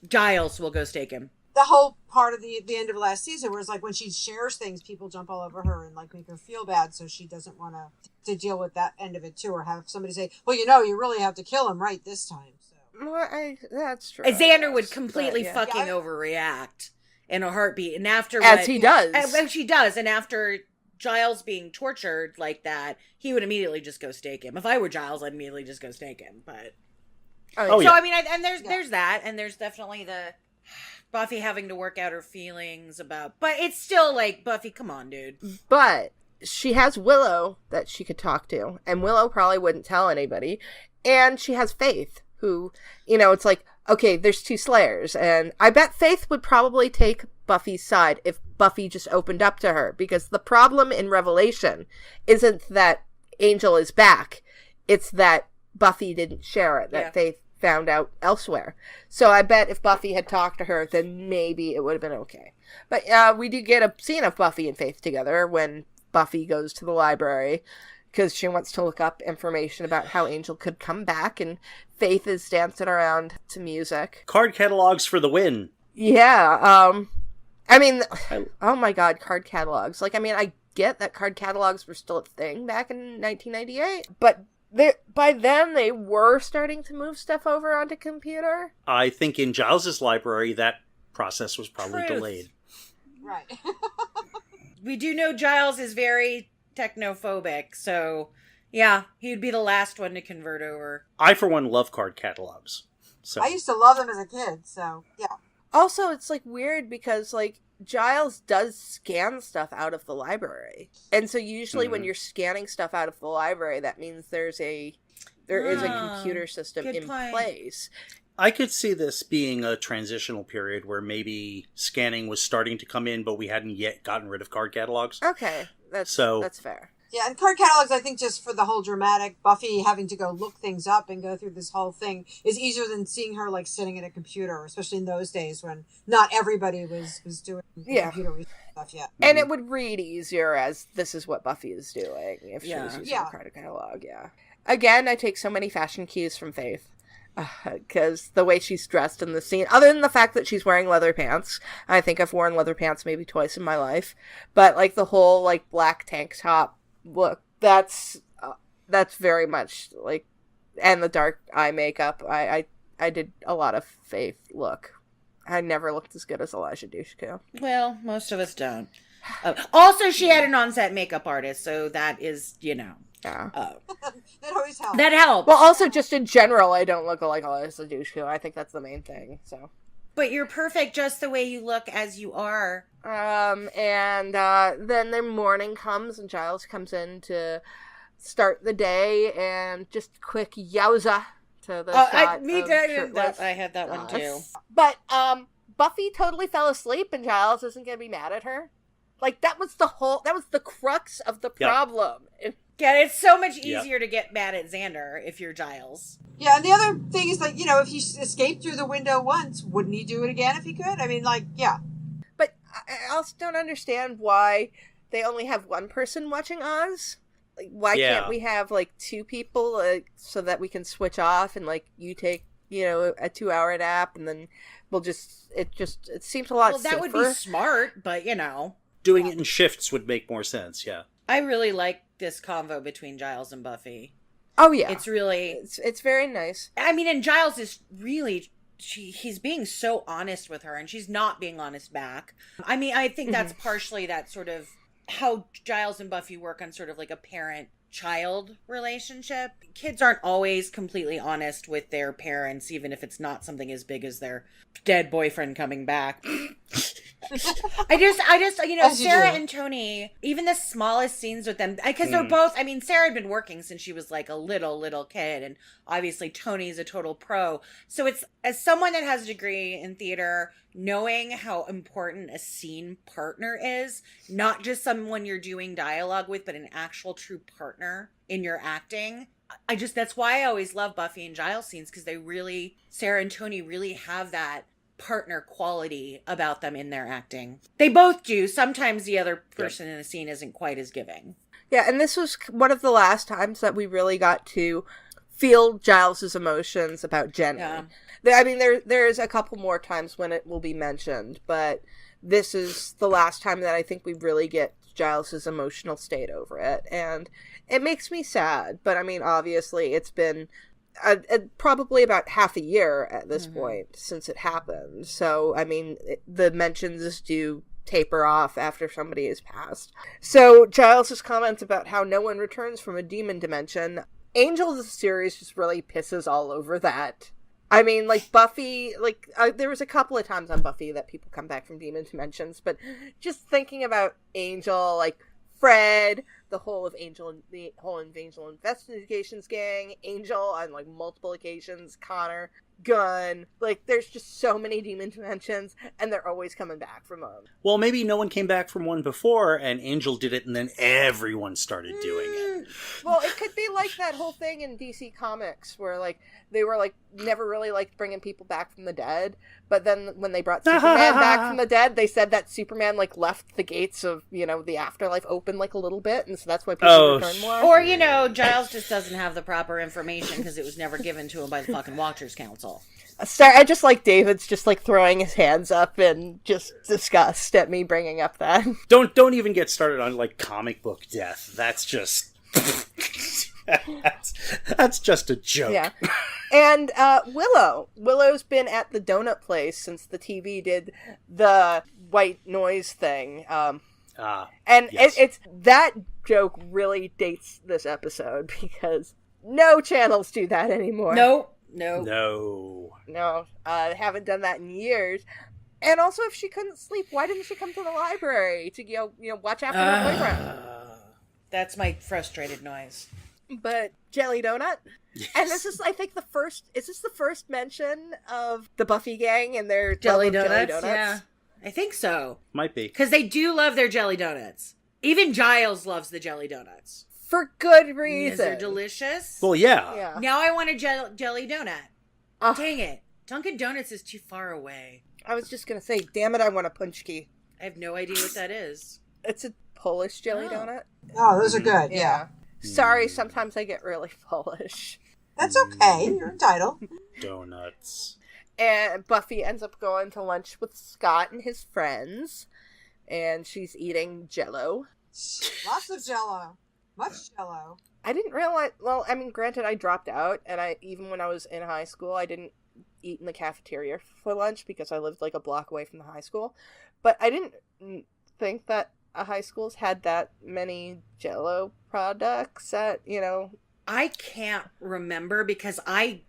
Giles will go stake him. The whole part of the end of last season was like when she shares things, people jump all over her and like make her feel bad, so she doesn't want to deal with that end of it too, or have somebody say, well, you really have to kill him right this time. So Well, that's true. Xander would completely fucking overreact in a heartbeat, and after he does, and she does, and after Giles being tortured like that, he would immediately just go stake him. If I were Giles, I'd immediately just go stake him. But I mean, there's that, and there's definitely the Buffy having to work out her feelings about, but it's still like, Buffy, come on, dude. But she has Willow that she could talk to, and Willow probably wouldn't tell anybody, and she has Faith, who, it's like, okay, there's two Slayers, and I bet Faith would probably take Buffy's side if Buffy just opened up to her, because the problem in Revelation isn't that Angel is back, it's that Buffy didn't share it, that Faith found out elsewhere. So I bet if Buffy had talked to her, then maybe it would have been okay. But we do get a scene of Buffy and Faith together when Buffy goes to the library because she wants to look up information about how Angel could come back, and Faith is dancing around to music. Card catalogs for the win. Yeah. I mean, oh my god, card catalogs. Like, I mean, I get that card catalogs were still a thing back in 1998, but by then they were starting to move stuff over onto computer. I think in Giles's library that process was probably delayed. Right. We do know Giles is very technophobic, so yeah, he'd be the last one to convert over. I, for one, love card catalogs. So I used to love them as a kid, so yeah. Also, it's like weird because like Giles does scan stuff out of the library. And so usually when you're scanning stuff out of the library, that means there is a computer system in place. I could see this being a transitional period where maybe scanning was starting to come in, but we hadn't yet gotten rid of card catalogs. Okay, that's fair. Yeah, and card catalogs, I think, just for the whole dramatic Buffy having to go look things up and go through this whole thing is easier than seeing her like sitting at a computer, especially in those days when not everybody was doing computer research stuff yet. And it would read easier as this is what Buffy is doing if she was using a card catalog. Yeah. Again, I take so many fashion cues from Faith. Because the way she's dressed in the scene, other than the fact that she's wearing leather pants, I think I've worn leather pants maybe twice in my life, but like the whole like black tank top look, that's very much like, and the dark eye makeup, I did a lot of Faith look. I never looked as good as Elijah Dushku. Well, most of us don't. Also, she had an on-set makeup artist, so that is, Yeah. That always helps. That helps. Well, also just in general, I don't look like Elijah Dushku. I think that's the main thing. So. But you're perfect just the way you look as you are. And then the morning comes and Giles comes in to start the day and just quick yowza to the shot I had that one too. But Buffy totally fell asleep and Giles isn't going to be mad at her. Like that was the crux of the problem. Yeah, it's so much easier to get mad at Xander if you're Giles. Yeah, and the other thing is, like, if he escaped through the window once, wouldn't he do it again if he could? I mean, like, yeah. But I also don't understand why they only have one person watching Oz. Like, why can't we have, like, two people so that we can switch off and, like, you take, a 2-hour nap and then we'll just, it seems a lot safer. Well, that would be smart, but, Doing it in shifts would make more sense, yeah. I really like this convo between Giles and Buffy. Oh yeah, it's really it's very nice. I mean, and Giles is really he's being so honest with her, and she's not being honest back. I mean, I think that's partially that sort of how Giles and Buffy work on sort of like a parent-child relationship. Kids aren't always completely honest with their parents, even if it's not something as big as their dead boyfriend coming back. I just, Sarah and Tony, even the smallest scenes with them, because they're both, I mean, Sarah had been working since she was like a little kid, and obviously Tony's a total pro. So it's, as someone that has a degree in theater, knowing how important a scene partner is, not just someone you're doing dialogue with, but an actual true partner in your acting. That's why I always love Buffy and Giles scenes, because Sarah and Tony really have that partner quality about them in their acting. They both do. Sometimes the other person in the scene isn't quite as giving. Yeah, and this was one of the last times that we really got to feel Giles's emotions about Jenny. Yeah. I mean, there's a couple more times when it will be mentioned, but this is the last time that I think we really get Giles's emotional state over it, and it makes me sad. But I mean, obviously, it's been probably about half a year at this point since it happened. So, I mean, the mentions do taper off after somebody has passed. So, Giles' comments about how no one returns from a demon dimension, Angel of the series just really pisses all over that. I mean, like, Buffy, like, there was a couple of times on Buffy that people come back from demon dimensions, but just thinking about Angel, like, Fred, the whole Angel Investigations gang, Angel on like multiple occasions, Connor, Gunn, like there's just so many demon dimensions and they're always coming back from them. Well, maybe no one came back from one before and Angel did it and then everyone started doing it. Well, it could be like that whole thing in DC Comics where like they were like never really liked bringing people back from the dead, but then when they brought Superman back from the dead, they said that Superman like left the gates of, the afterlife open like a little bit, and so that's why people return more. Or, Giles just doesn't have the proper information because it was never given to him by the fucking Watchers Council. I just like David's just like throwing his hands up in just disgust at me bringing up that. Don't even get started on like comic book death. That's just that's just a joke. Yeah. And Willow's been at the donut place since the TV did the white noise thing. It's that joke really dates this episode because no channels do that anymore. No. They haven't done that in years. And also, if she couldn't sleep, why didn't she come to the library to watch after her boyfriend? That's my frustrated noise. But Jelly Donut, yes. And this is, I think, is this the first mention of the Buffy gang and their jelly donuts? Yeah, I think so. Might be because they do love their jelly donuts. Even Giles loves the jelly donuts. For good Yes, reason. they're delicious. Well, yeah. Yeah. Now I want a jelly donut. Ugh. Dang it. Dunkin' Donuts is too far away. I was just gonna say, damn it, I want a punchki. I have no idea what that is. It's a Polish jelly Oh. donut. Oh, those are good. Yeah. Sorry, sometimes I get really Polish. That's okay. You're entitled. Donuts. And Buffy ends up going to lunch with Scott and his friends, and she's eating Jell-O. Lots of Jell-O. Much Jell-O. I didn't realize. Well, I mean, granted, I dropped out, and even when I was in high school, I didn't eat in the cafeteria for lunch because I lived like a block away from the high school. But I didn't think that high schools had that many Jell-O products at, I can't remember because I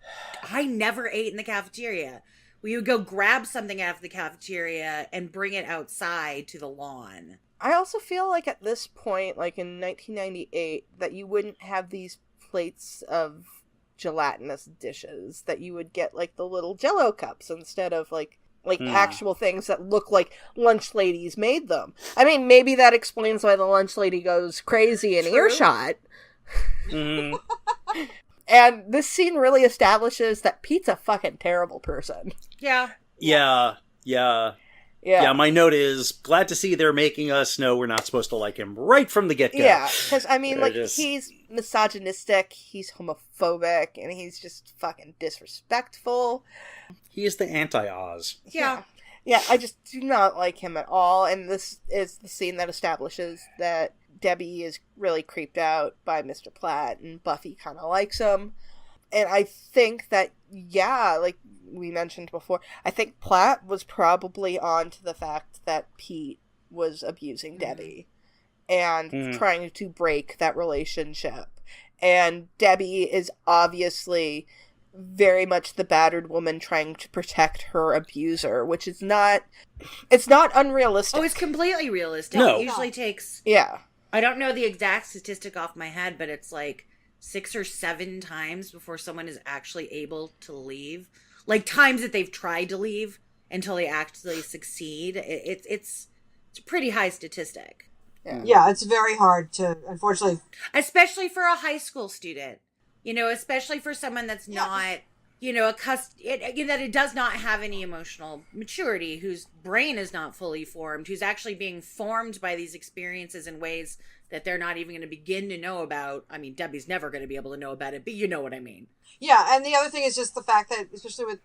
never ate in the cafeteria. We would go grab something out of the cafeteria and bring it outside to the lawn. I also feel like at this point, like in 1998, that you wouldn't have these plates of gelatinous dishes, that you would get like the little Jell-O cups instead of like actual things that look like lunch ladies made them. I mean, maybe that explains why the lunch lady goes crazy in earshot. Mm-hmm. And this scene really establishes that Pete's a fucking terrible person. Yeah. Yeah, my note is, glad to see they're making us know we're not supposed to like him right from the get-go. Yeah, because, I mean, They're just- he's misogynistic, he's homophobic, and he's just fucking disrespectful. He is the anti-Oz. Yeah. Yeah, I just do not like him at all, and this is the scene that establishes that Debbie is really creeped out by Mr. Platt, and Buffy kind of likes him. And I think that, yeah, like we mentioned before, I think Platt was probably on to the fact that Pete was abusing Debbie and trying to break that relationship. And Debbie is obviously very much the battered woman trying to protect her abuser, which is not, it's not unrealistic. Oh, it's completely realistic. No. It usually takes, Yeah. I don't know the exact statistic off my head, but it's like 6 or 7 times before someone is actually able to leave. Like times that they've tried to leave until they actually succeed. It's a pretty high statistic. Yeah, it's very hard to, unfortunately. Especially for a high school student. Especially for someone that's not, that it does not have any emotional maturity, whose brain is not fully formed, who's actually being formed by these experiences in ways that they're not even going to begin to know about. I mean, Debbie's never going to be able to know about it, but you know what I mean. Yeah, and the other thing is just the fact that, especially with,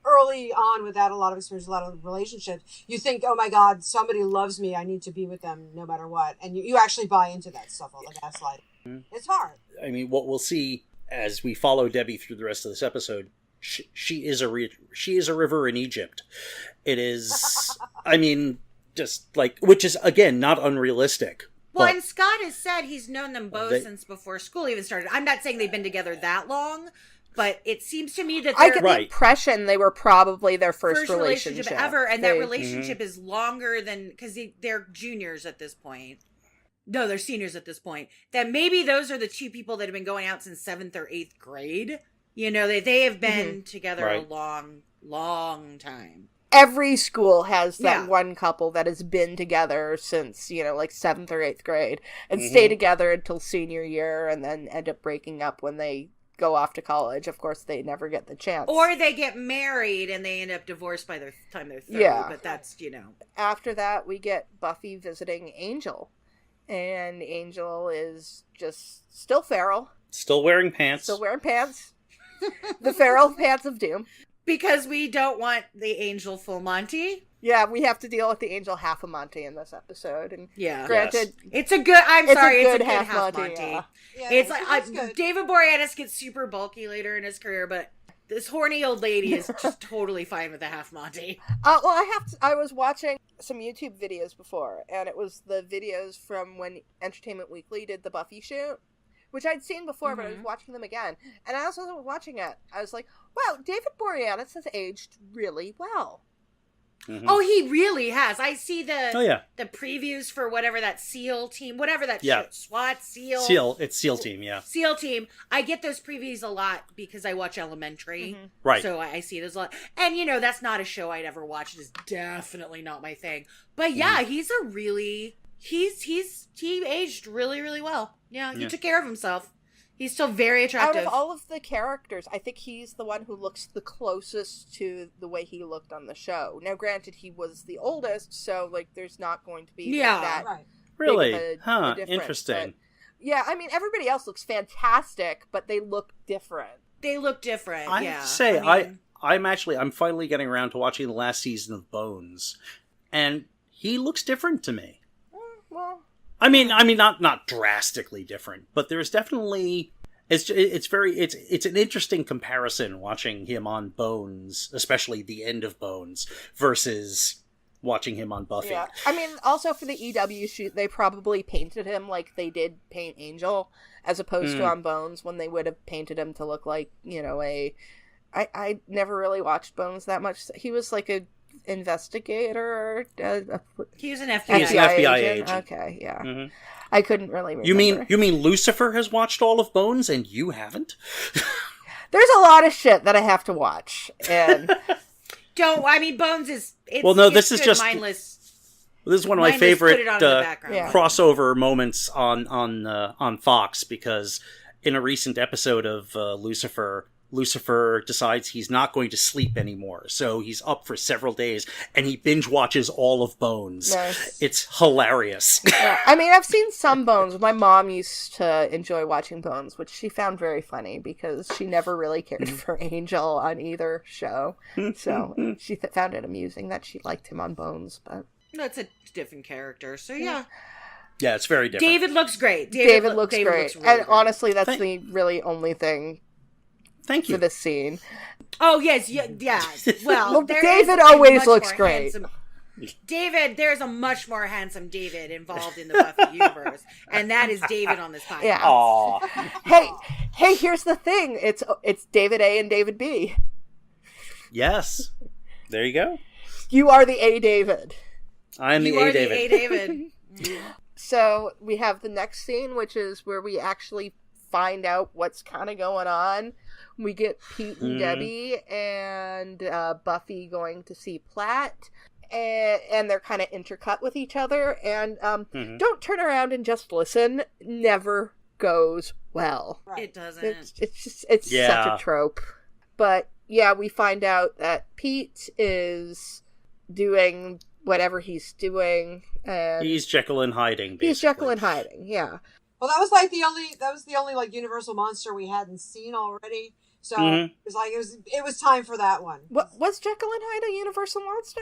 early on without a lot of experience, a lot of relationships, you think, oh my God, somebody loves me, I need to be with them no matter what. And you actually buy into that stuff, all the gaslighting. It's hard. I mean, what we'll see as we follow Debbie through the rest of this episode, she is a river in Egypt. It is, I mean, just like, which is, again, not unrealistic. Well, but and Scott has said he's known them both since before school even started. I'm not saying they've been together that long, but it seems to me that I they're get the impression they were probably their first relationship ever, and that relationship is longer than, because they're juniors at this point. No, they're seniors at this point. That maybe those are the two people that have been going out since 7th or 8th grade. They have been together a long, long time. Every school has that one couple that has been together since, like 7th or 8th grade and stay together until senior year and then end up breaking up when they go off to college. Of course, they never get the chance. Or they get married and they end up divorced by the time they're 30. Yeah. But that's, After that, we get Buffy visiting Angel. And Angel is just still feral. Still wearing pants. The feral pants of doom. Because we don't want the Angel full Monty. Yeah, we have to deal with the Angel half a Monty in this episode. And granted, it's a good half Monty. Yeah, It's that's like good. David Boreanaz gets super bulky later in his career, but this horny old lady is just totally fine with a half Monty. well, I was watching some YouTube videos before, and it was the videos from when Entertainment Weekly did the Buffy shoot, which I'd seen before, but I was watching them again. And I also was watching it. I was like, wow, David Boreanaz has aged really well. Oh, he really has. I see the previews for whatever that SEAL team, whatever that shit, SWAT, it's SEAL team, yeah. SEAL team. I get those previews a lot because I watch Elementary. Right. So I see those a lot. And, that's not a show I'd ever watch. It is definitely not my thing. But yeah, he's a really he aged really, really well. Yeah, he took care of himself. He's still very attractive. Out of all of the characters, I think he's the one who looks the closest to the way he looked on the show. Now, granted, he was the oldest, so like there's not going to be like, that. Right. Really? A difference, Interesting. but, yeah, I mean, everybody else looks fantastic, but they look different. They look different. I have to say, I'm finally getting around to watching the last season of Bones, and he looks different to me. Well, I mean, not drastically different, but there's definitely it's an interesting comparison watching him on Bones, especially the end of Bones, versus watching him on Buffy. yeah. I mean, also for the EW shoot, they probably painted him like they did paint Angel, as opposed to on Bones, when they would have painted him to look like, you know, I never really watched Bones that much. He was like a investigator. He was an FBI. He's an FBI agent. Okay, yeah. Mm-hmm. I couldn't really remember. You mean Lucifer has watched all of Bones and you haven't? There's a lot of shit that I have to watch, and Bones is. This is just mindless. This is one of my favorite Yeah. crossover moments on Fox, because in a recent episode of Lucifer decides he's not going to sleep anymore, so he's up for several days, and he binge watches all of Bones. Nice. It's hilarious. Yeah. I mean, I've seen some Bones. My mom used to enjoy watching Bones, which she found very funny because she never really cared for Angel on either show. So she found it amusing that she liked him on Bones. But That's a different character, so yeah. Yeah, it's very different. David looks great. David looks great. Really and great. honestly, that's the really only thing Thank you. for this scene. Oh, yes, yeah. Well, there David is a always much looks more great. There's a much more handsome David involved in the Buffy universe, and that is David on this podcast. Yeah. Aw. Hey, here's the thing. It's David A and David B. Yes. There you go. You are the A David. I'm the You A are David. the A David. So we have the next scene, which is where we actually find out what's kind of going on. We get Pete and Debbie and Buffy going to see Platt, and they're kind of intercut with each other. And don't turn around and just listen. Never goes well. Right. It doesn't. It's such a trope. But yeah, we find out that Pete is doing whatever he's doing. And He's Jekyll and hiding, basically. He's Jekyll and hiding, yeah. Well, that was the only like Universal monster we hadn't seen already. So it was time for that one. What was Jekyll and Hyde a Universal monster?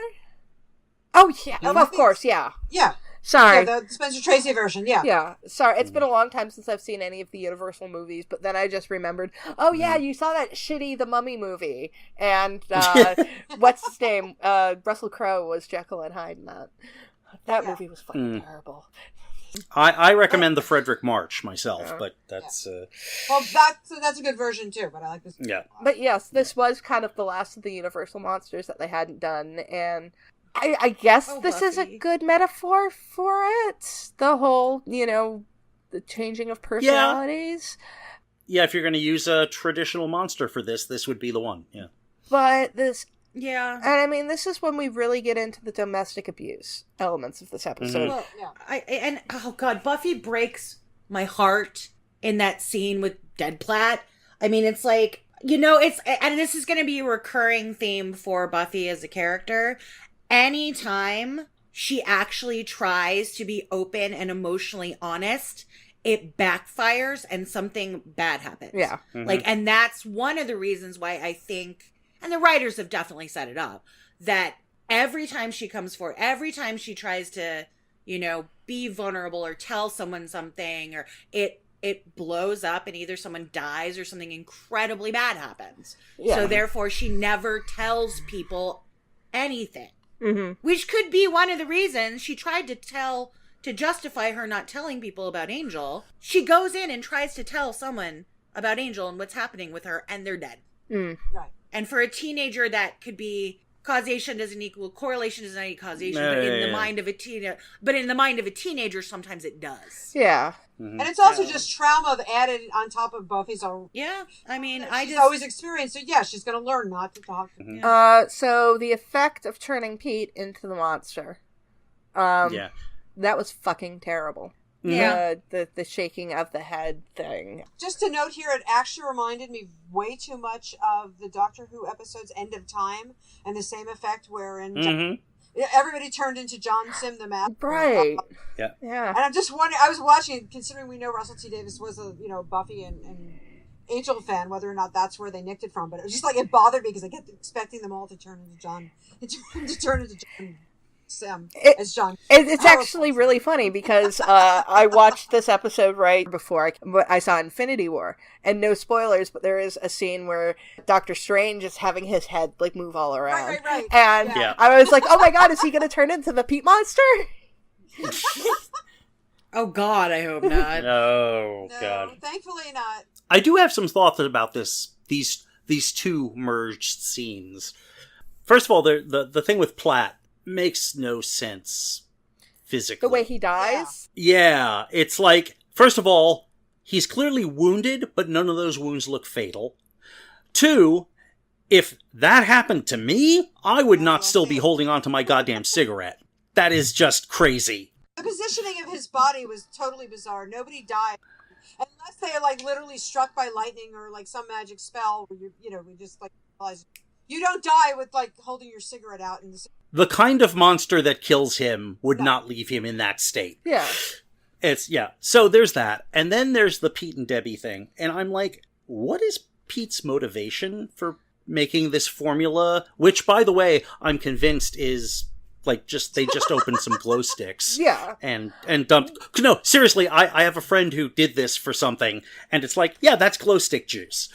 Oh yeah, of course, yeah. Yeah. Sorry. Yeah, the Spencer Tracy version, yeah. Yeah, sorry. It's been a long time since I've seen any of the Universal movies, but then I just remembered, oh yeah, you saw that shitty The Mummy movie, and what's his name? Russell Crowe was Jekyll and Hyde in that. That movie was fucking terrible. I recommend the Frederick March myself, but that's... Well, that's a good version too, but I like this. Yeah. But yes, this was kind of the last of the Universal monsters that they hadn't done, and I guess this is a good metaphor for it. The whole, the changing of personalities. Yeah, if you're going to use a traditional monster for this would be the one, yeah. But this... Yeah. And I mean, this is when we really get into the domestic abuse elements of this episode. Well, oh god, Buffy breaks my heart in that scene with Dead Platt. I mean, it's like, and this is going to be a recurring theme for Buffy as a character. Anytime she actually tries to be open and emotionally honest, it backfires and something bad happens. Yeah. Mm-hmm. And that's one of the reasons why I think, and the writers have definitely set it up, that every time she comes forward, every time she tries to, be vulnerable or tell someone something, or it blows up and either someone dies or something incredibly bad happens. Yeah. So therefore she never tells people anything. Mm-hmm. Which could be one of the reasons she tried to justify her not telling people about Angel. She goes in and tries to tell someone about Angel and what's happening with her, and they're dead. Mm. Right. And for a teenager, that could be causation doesn't equal correlation doesn't equal causation. But in the mind of a teenager, sometimes it does. Yeah. Mm-hmm. And it's also just trauma added on top of Buffy's own. Yeah, I mean, she's always experienced. So yeah, she's going to learn not to talk. So the effect of turning Pete into the monster. That was fucking terrible. Yeah. The shaking of the head thing. Just to note here, it actually reminded me way too much of the Doctor Who episodes End of Time, and the same effect wherein everybody turned into John Sim the Master. Right. Yeah. And I'm just wondering, I was watching it, considering we know Russell T Davies was a, Buffy and Angel fan, whether or not that's where they nicked it from, but it was just like, it bothered me because I kept expecting them all to turn into John Sim as John. It's actually really funny because I watched this episode right before I saw Infinity War, and no spoilers, but there is a scene where Doctor Strange is having his head like move all around, Right. and I was like, oh my god, is he going to turn into the Peat Monster? Oh God, I hope not. Oh, No, God. thankfully not. I do have some thoughts about these two merged scenes. First of all, the thing with Platt makes no sense physically. The way he dies? Yeah, it's like, first of all, he's clearly wounded, but none of those wounds look fatal. 2, if that happened to me, I would not still be holding on to my goddamn cigarette. That is just crazy. The positioning of his body was totally bizarre. Nobody died. Unless they are like literally struck by lightning or like some magic spell where we just like realize you don't die with like holding your cigarette out in The kind of monster that kills him would not leave him in that state. Yeah. So there's that. And then there's the Pete and Debbie thing. And I'm like, what is Pete's motivation for making this formula? Which, by the way, I'm convinced is like they just opened some glow sticks. Yeah. And dumped. No, seriously, I have a friend who did this for something. And it's like, yeah, that's glow stick juice.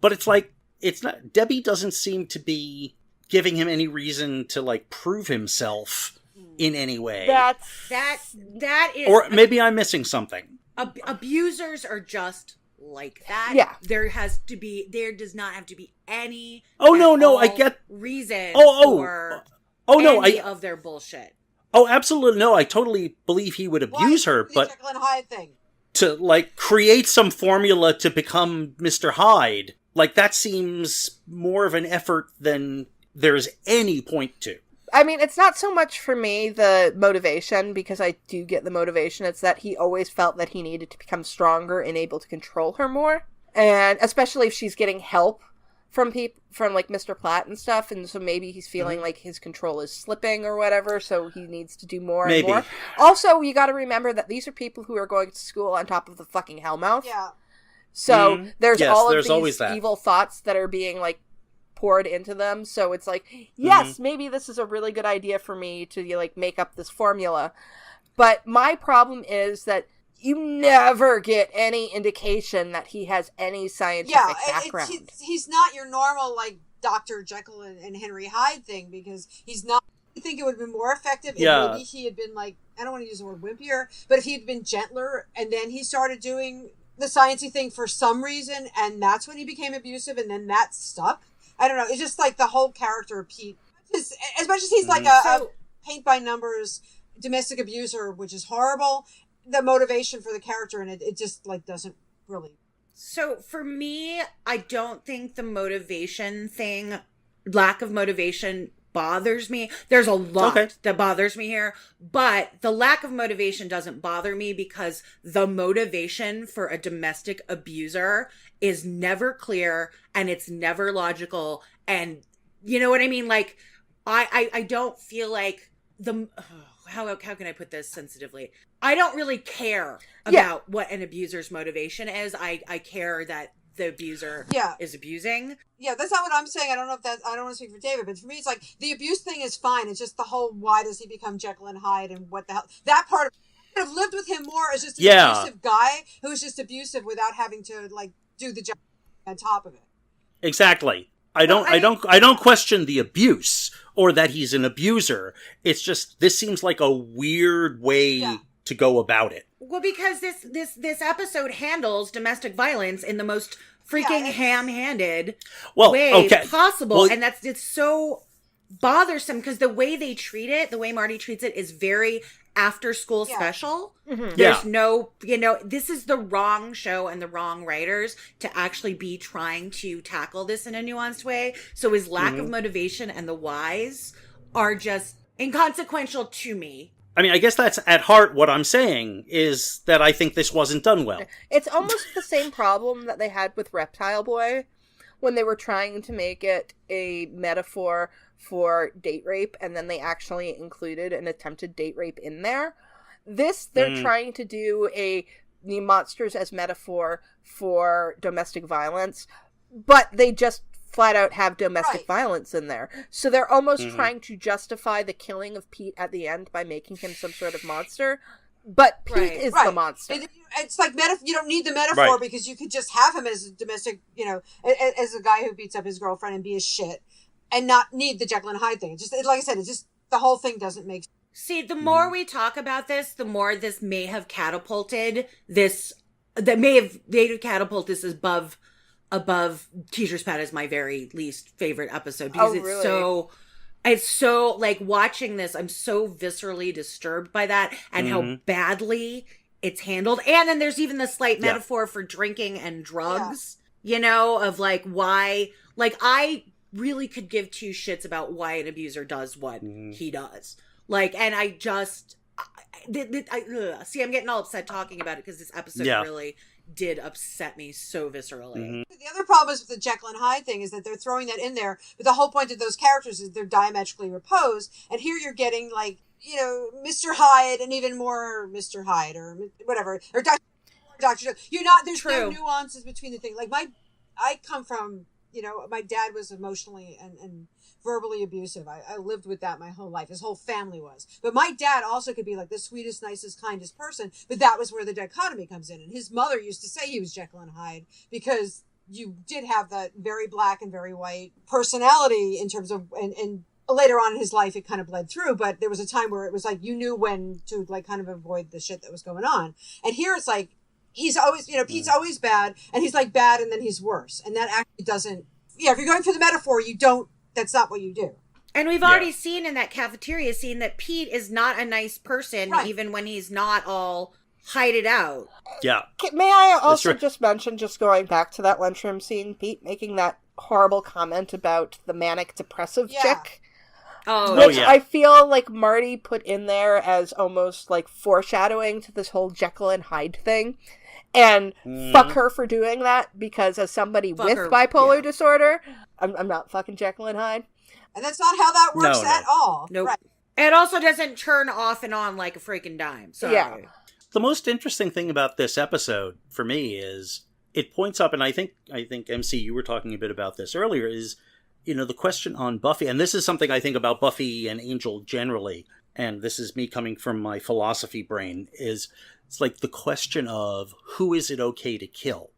But it's like, it's not, Debbie doesn't seem to be giving him any reason to like prove himself in any way. That is, or maybe I'm missing something. Abusers are just like that. Yeah. There does not have to be any I get reason for any of their bullshit. Oh, absolutely no, I totally believe he would abuse her, but Jekyll and Hyde thing. To like create some formula to become Mr. Hyde, like that seems more of an effort than there's any point to. I mean, it's not so much for me the motivation, because I do get the motivation. It's that he always felt that he needed to become stronger and able to control her more. And especially if she's getting help from like Mr. Platt and stuff, and so maybe he's feeling like his control is slipping or whatever, so he needs to do more and more. Also, you gotta remember that these are people who are going to school on top of the fucking Hellmouth. Yeah. So there's all of always these that. evil thoughts that are being like poured into them, so it's like, yes, maybe this is a really good idea for me to like make up this formula. But my problem is that you never get any indication that he has any scientific background. He's not your normal like Dr. Jekyll and Henry Hyde thing, because he's not. I think it would have been more effective if maybe he had been like, I don't want to use the word wimpier, but if he had been gentler and then he started doing the sciencey thing for some reason, and that's when he became abusive, and then that stuck. I don't know. It's just like the whole character of Pete. As much as he's like a paint by numbers domestic abuser, which is horrible, the motivation for the character in it just like doesn't really. So for me, I don't think the lack of motivation bothers me. There's a lot that bothers me here, but the lack of motivation doesn't bother me because the motivation for a domestic abuser is never clear and it's never logical. And you know what I mean? Like, I don't feel like how can I put this sensitively? I don't really care about what an abuser's motivation is. I care that the abuser is abusing. Yeah, that's not what I'm saying. I don't want to speak for David, but for me, it's like the abuse thing is fine. It's just the whole, why does he become Jekyll and Hyde, and what the hell? That part of I could have lived with him more as just an abusive guy who's just abusive without having to like do the job on top of it. Exactly. I don't question the abuse or that he's an abuser. It's just, this seems like a weird way to go about it. Well, because this episode handles domestic violence in the most freaking ham-handed way possible. Well, and it's so bothersome because the way they treat it, the way Marty treats it, is very after school special. Mm-hmm. There's no, this is the wrong show and the wrong writers to actually be trying to tackle this in a nuanced way. So his lack of motivation and the whys are just inconsequential to me. I mean, I guess that's at heart what I'm saying, is that I think this wasn't done well. It's almost the same problem that they had with Reptile Boy when they were trying to make it a metaphor for date rape, and then they actually included an attempted date rape in there. They're trying to do the monsters as metaphor for domestic violence, but they just flat out have domestic violence in there. So they're almost trying to justify the killing of Pete at the end by making him some sort of monster. But Pete is the monster. It's like you don't need the metaphor because you could just have him as a domestic, as a guy who beats up his girlfriend and be a shit, and not need the Jekyll and Hyde thing. Like I said, it's just the whole thing doesn't make sense. See, the more we talk about this, the more this may have catapulted this. That may have catapulted this above Teacher's Pet is my very least favorite episode because it's so like watching this, I'm so viscerally disturbed by that and how badly it's handled. And then there's even the slight metaphor for drinking and drugs, of like why, like I really could give two shits about why an abuser does what he does. Like, and I just, see, I'm getting all upset talking about it because this episode really did upset me so viscerally. The other problem is with the Jekyll and Hyde thing is that they're throwing that in there, but the whole point of those characters is they're diametrically opposed, and here you're getting like, Mr. Hyde and even more Mr. Hyde or whatever, or Dr. You're not, there's no nuances between the thing. Like I come from, my dad was emotionally and verbally abusive. I lived with that my whole life. His whole family was. But my dad also could be like the sweetest, nicest, kindest person, but that was where the dichotomy comes in. And his mother used to say he was Jekyll and Hyde because you did have that very black and very white personality in terms of, and later on in his life it kind of bled through, but there was a time where it was like you knew when to like kind of avoid the shit that was going on. And here it's like he's always, Pete's always bad, and he's like bad and then he's worse. And that actually doesn't, if you're going for the metaphor, that's not what you do. And we've already seen in that cafeteria scene that Pete is not a nice person, even when he's not all hided out. Yeah. May I also just mention, just going back to that lunchroom scene, Pete making that horrible comment about the manic depressive chick. Which I feel like Marty put in there as almost like foreshadowing to this whole Jekyll and Hyde thing. And fuck her for doing that, because as somebody with bipolar disorder, I'm not fucking Jekyll and Hyde. And that's not how that works at all. Nope. Right. It also doesn't turn off and on like a freaking dime. So the most interesting thing about this episode for me is it points up, and I think Emcee, you were talking a bit about this earlier, is the question on Buffy, and this is something I think about Buffy and Angel generally, and this is me coming from my philosophy brain, is it's like the question of who is it okay to kill?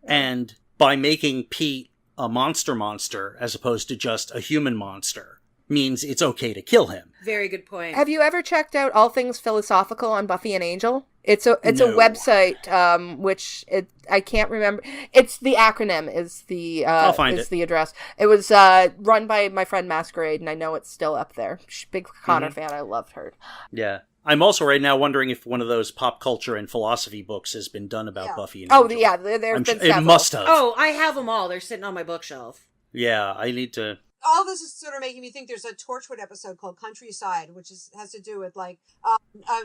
And by making Pete a monster as opposed to just a human monster means it's okay to kill him. Very good point. Have you ever checked out All Things Philosophical on Buffy and Angel? It's a website which I can't remember. It's the acronym is the I'll find the address. It was run by my friend Masquerade, and I know it's still up there. Big Connor fan. I loved her. Yeah. I'm also right now wondering if one of those pop culture and philosophy books has been done about Buffy and Angel. There's been several. It must have. Oh, I have them all. They're sitting on my bookshelf. Yeah, I need to. All this is sort of making me think there's a Torchwood episode called Countryside, which has to do with like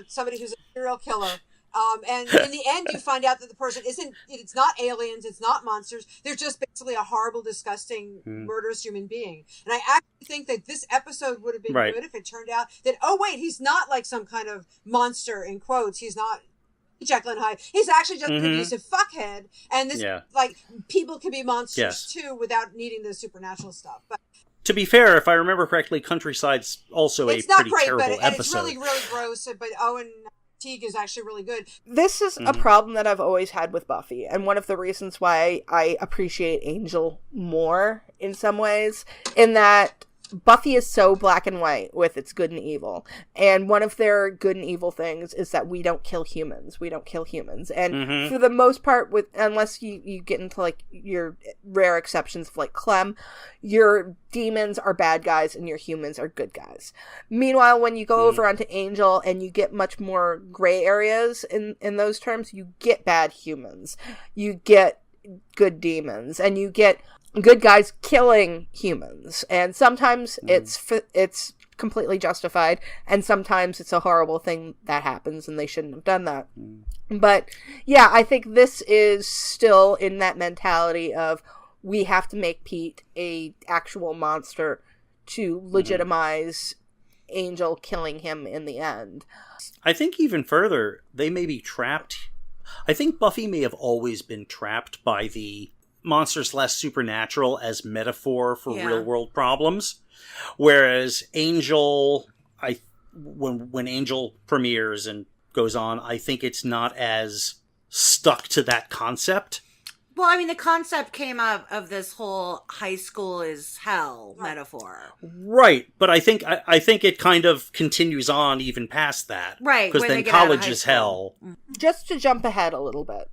somebody who's a serial killer. And in the end, you find out that the person it's not aliens, it's not monsters. They're just basically a horrible, disgusting, murderous human being. And I actually think that this episode would have been good if it turned out that, oh, wait, he's not like some kind of monster, in quotes. He's not Jekyll and Hyde. He's actually just an abusive fuckhead. And this, like, people can be monsters too without needing the supernatural stuff. But to be fair, if I remember correctly, Countryside's also a pretty terrible episode. And it's really, really gross. But Owen Teague is actually really good. This is a problem that I've always had with Buffy, and one of the reasons why I appreciate Angel more in some ways, in that Buffy is so black and white with its good and evil. And one of their good and evil things is that we don't kill humans. And for the most part, unless you get into like your rare exceptions of like Clem, your demons are bad guys and your humans are good guys. Meanwhile, when you go over onto Angel and you get much more gray areas in those terms, you get bad humans. You get good demons, and you get good guys killing humans, and sometimes it's completely justified, and sometimes it's a horrible thing that happens and they shouldn't have done that. But yeah, I think this is still in that mentality of we have to make Pete a actual monster to legitimize Angel killing him in the end. I think even further, they may be trapped. I think Buffy may have always been trapped by the monsters/supernatural as metaphor for real world problems, whereas Angel, when Angel premieres and goes on, I think it's not as stuck to that concept. Well, I mean, the concept came up of this whole high school is hell metaphor. Right, but I think it kind of continues on even past that. Right, because then college is hell. Just to jump ahead a little bit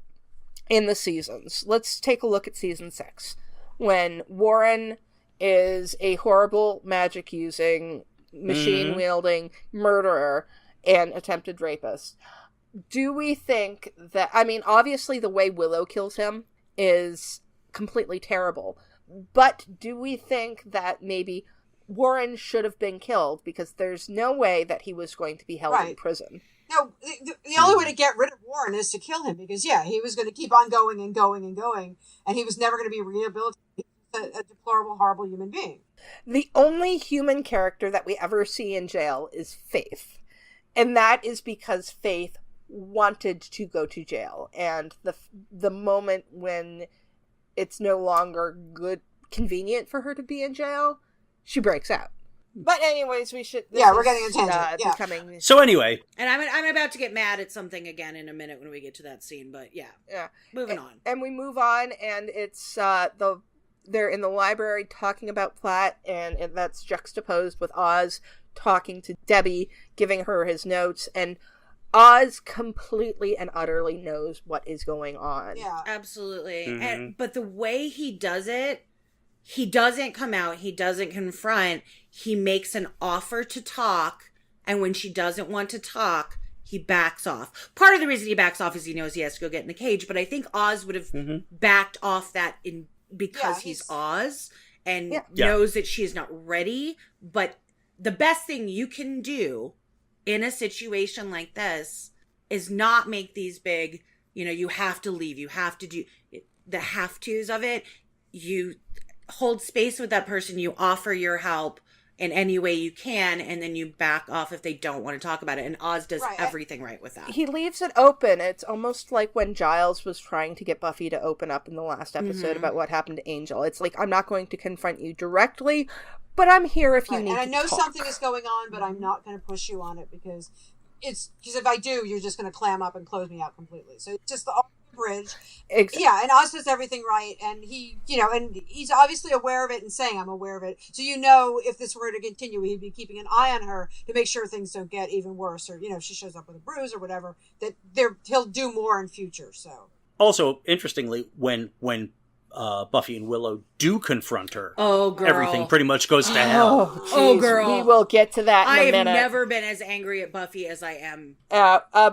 in the seasons, let's take a look at season 6, when Warren is a horrible magic-using, machine-wielding murderer and attempted rapist. Do we think that, I mean, obviously the way Willow kills him is completely terrible, but do we think that maybe Warren should have been killed because there's no way that he was going to be held in prison? No, the only way to get rid of Warren is to kill him because, he was going to keep on going and going and going, and he was never going to be rehabilitated. He's a deplorable, horrible human being. The only human character that we ever see in jail is Faith, and that is because Faith wanted to go to jail, and the moment when it's no longer convenient for her to be in jail, she breaks out. But anyways, we're getting a tangent. Becoming... So anyway, and I'm about to get mad at something again in a minute when we get to that scene. But moving on, and we move on, and it's they're in the library talking about Platt, and that's juxtaposed with Oz talking to Debbie, giving her his notes, and Oz completely and utterly knows what is going on. Yeah, absolutely. But the way he does it, he doesn't come out, he doesn't confront, he makes an offer to talk, and when she doesn't want to talk, he backs off. Part of the reason he backs off is he knows he has to go get in the cage, but I think Oz would have backed off that because he's Oz and knows that she is not ready. But the best thing you can do in a situation like this is not make these big, you have to leave, you have to do the have-tos of it. You hold space with that person, you offer your help in any way you can, and then you back off if they don't want to talk about it. And Oz does everything right with that. He leaves it open. It's almost like when Giles was trying to get Buffy to open up in the last episode about what happened to Angel. It's like, I'm not going to confront you directly, but I'm here if you need to And I know talk. something is going on, but I'm not going to push you on it because if I do, you're just going to clam up and close me out completely. So it's just the bridge. Exactly. Yeah, and Oz does everything right, and he, and he's obviously aware of it and saying, I'm aware of it. So if this were to continue, he'd be keeping an eye on her to make sure things don't get even worse, or, if she shows up with a bruise or whatever, that he'll do more in future, so. Also, interestingly, when Buffy and Willow do confront her, oh girl, everything pretty much goes to hell. Oh girl, we will get to that in a minute. I have never been as angry at Buffy as I am.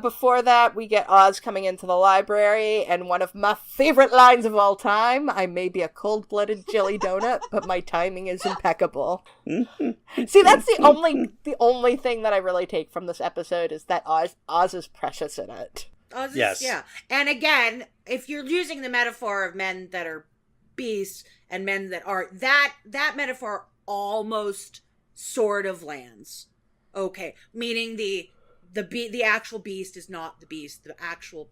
Before that, we get Oz coming into the library, and one of my favorite lines of all time: "I may be a cold-blooded jelly donut, but my timing is impeccable." See, that's the only thing that I really take from this episode is that Oz is precious in it. Yes. Yeah. And again, if you're using the metaphor of men that are beasts and men that are that metaphor almost sort of lands. Okay. Meaning the actual beast is not the beast. The actual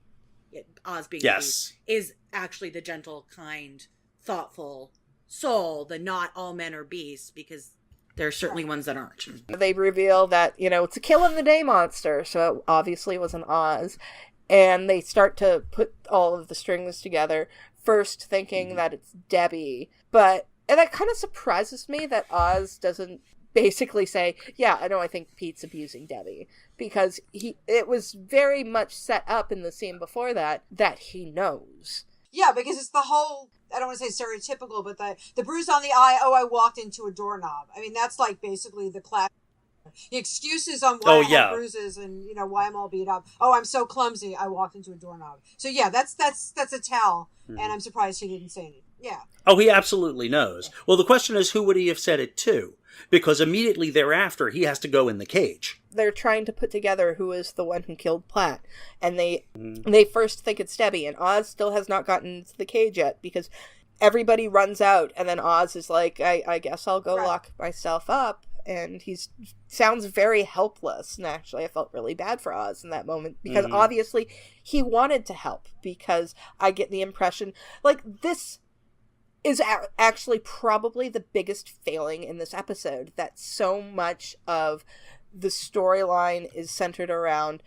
Oz being the beast is actually the gentle, kind, thoughtful soul. The not all men are beasts, because there are certainly ones that aren't. They reveal that, it's a kill in the day monster, so it obviously was an Oz. And they start to put all of the strings together, first thinking that it's Debbie. And that kind of surprises me that Oz doesn't basically say, yeah, I know, I think Pete's abusing Debbie. Because it was very much set up in the scene before that he knows. Yeah, because it's the whole, I don't want to say stereotypical, but the bruise on the eye, I walked into a doorknob. I mean, that's like basically the classic. The excuses on why I have bruises and why I'm all beat up. Oh, I'm so clumsy, I walked into a doorknob. So yeah, that's a tell, and I'm surprised he didn't say anything. Yeah. Oh, he absolutely knows. Well, the question is, who would he have said it to? because immediately thereafter he has to go in the cage. They're trying to put together who is the one who killed Platt, and they first think it's Debbie, and Oz still has not gotten into the cage yet because everybody runs out, and then Oz is like, I guess I'll go lock myself up. And he sounds very helpless. And actually, I felt really bad for Oz in that moment. Because obviously, he wanted to help. Because I get the impression, like, this is actually probably the biggest failing in this episode. That so much of the storyline is centered around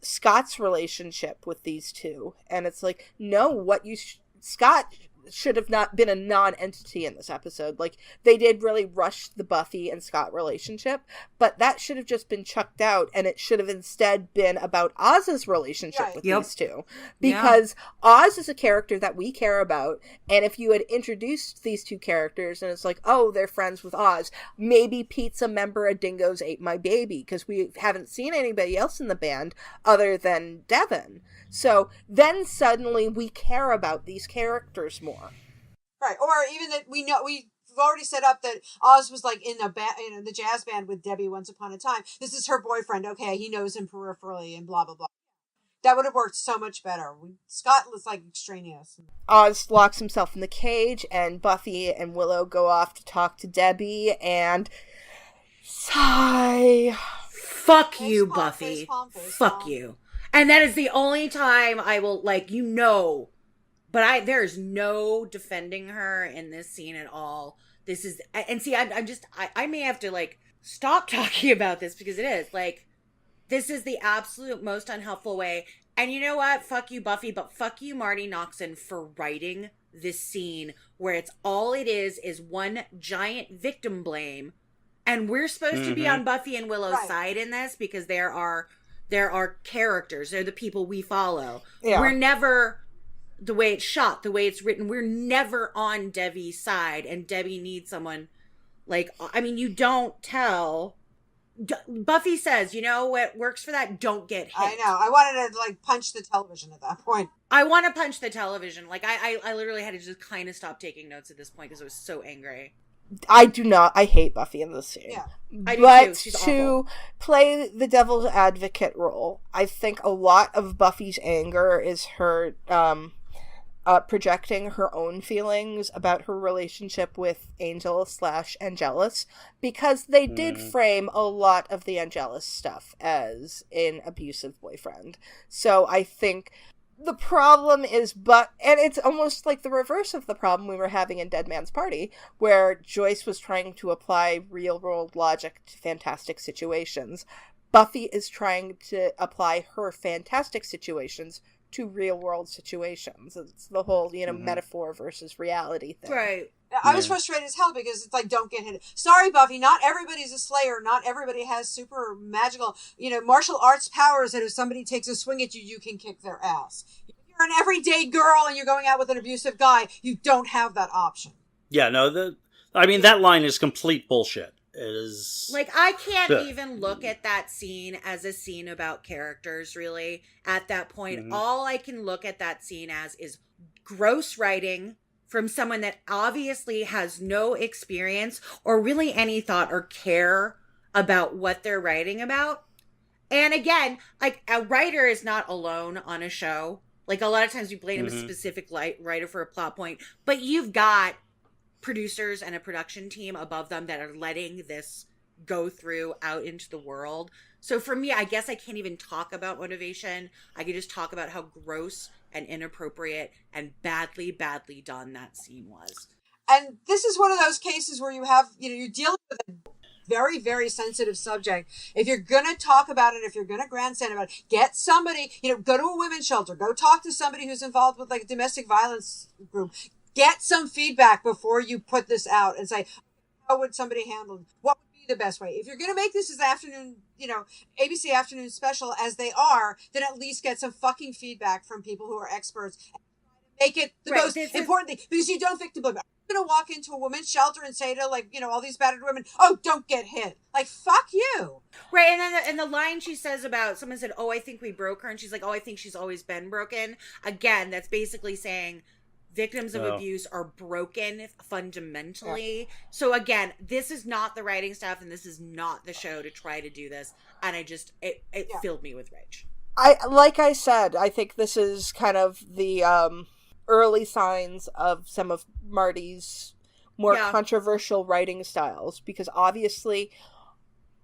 Scott's relationship with these two. And it's like, no, Scott should have not been a non-entity in this episode. Like, they did really rush the Buffy and Scott relationship, but that should have just been chucked out, and it should have instead been about Oz's relationship with these two. Because Oz is a character that we care about, and if you had introduced these two characters, and it's like, oh, they're friends with Oz, maybe Pete's a member of Dingo's Ate My Baby, because we haven't seen anybody else in the band other than Devin. So then suddenly we care about these characters more. Right. Or even that we've already set up that Oz was like in the jazz band with Debbie once upon a time. This is her boyfriend. Okay, he knows him peripherally and blah, blah, blah. That would have worked so much better. Scott was like extraneous. Oz locks himself in the cage, and Buffy and Willow go off to talk to Debbie, and sigh. Fuck you, Buffy. Fuck you. And that is the only time I will, like, but there's no defending her in this scene at all. This is, and see, I may have to, like, stop talking about this because it is, like, this is the absolute most unhelpful way. And you know what? Fuck you, Buffy, but fuck you, Marty Noxon, for writing this scene where it's all it is one giant victim blame. And we're supposed to be on Buffy and Willow's side in this because there are characters. They're the people we follow. Yeah. We're never, the way it's shot, the way it's written, we're never on Debbie's side. And Debbie needs someone like, I mean, you don't tell. Buffy says, you know what works for that? Don't get hit. I know. I wanted to, like, punch the television at that point. I want to punch the television. Like, I literally had to just kind of stop taking notes at this point because I was so angry. I hate Buffy in this scene. Yeah. I do but too. She's to awful. Play the devil's advocate role, I think a lot of Buffy's anger is her projecting her own feelings about her relationship with Angel/Angelus, because they did frame a lot of the Angelus stuff as an abusive boyfriend. So I think the problem is, and it's almost like the reverse of the problem we were having in Dead Man's Party, where Joyce was trying to apply real-world logic to fantastic situations. Buffy is trying to apply her fantastic situations to real-world situations. It's the whole, metaphor versus reality thing. Right. I was frustrated as hell because it's like, don't get hit. Sorry, Buffy, not everybody's a slayer. Not everybody has super magical, martial arts powers that if somebody takes a swing at you, you can kick their ass. If you're an everyday girl and you're going out with an abusive guy, you don't have that option. Yeah, no, that line is complete bullshit. It is... Like, I can't even look at that scene as a scene about characters, really. At that point, all I can look at that scene as is gross writing from someone that obviously has no experience or really any thought or care about what they're writing about. And again, like, a writer is not alone on a show. Like, a lot of times we blame a specific writer for a plot point, but you've got producers and a production team above them that are letting this go through out into the world. So for me, I guess I can't even talk about motivation. I can just talk about how gross and inappropriate and badly, badly done that scene was. And this is one of those cases where you have, you're dealing with a very, very sensitive subject. If you're going to talk about it, if you're going to grandstand about it, get somebody, go to a women's shelter, go talk to somebody who's involved with, like, a domestic violence group. Get some feedback before you put this out and say, how would somebody handle it? What would be the best way? If you're going to make this as afternoon, ABC afternoon special as they are, then at least get some fucking feedback from people who are experts. And make it the most important thing, because you don't victim blame. I'm going to walk into a women's shelter and say to, like, all these battered women, oh, don't get hit. Like, fuck you. Right. And then the line she says about, someone said, oh, I think we broke her. And she's like, oh, I think she's always been broken. Again, that's basically saying, victims of abuse are broken fundamentally. Yeah. So again, this is not the writing staff and this is not the show to try to do this. And it filled me with rage. Like I said, I think this is kind of the early signs of some of Marty's more controversial writing styles, because obviously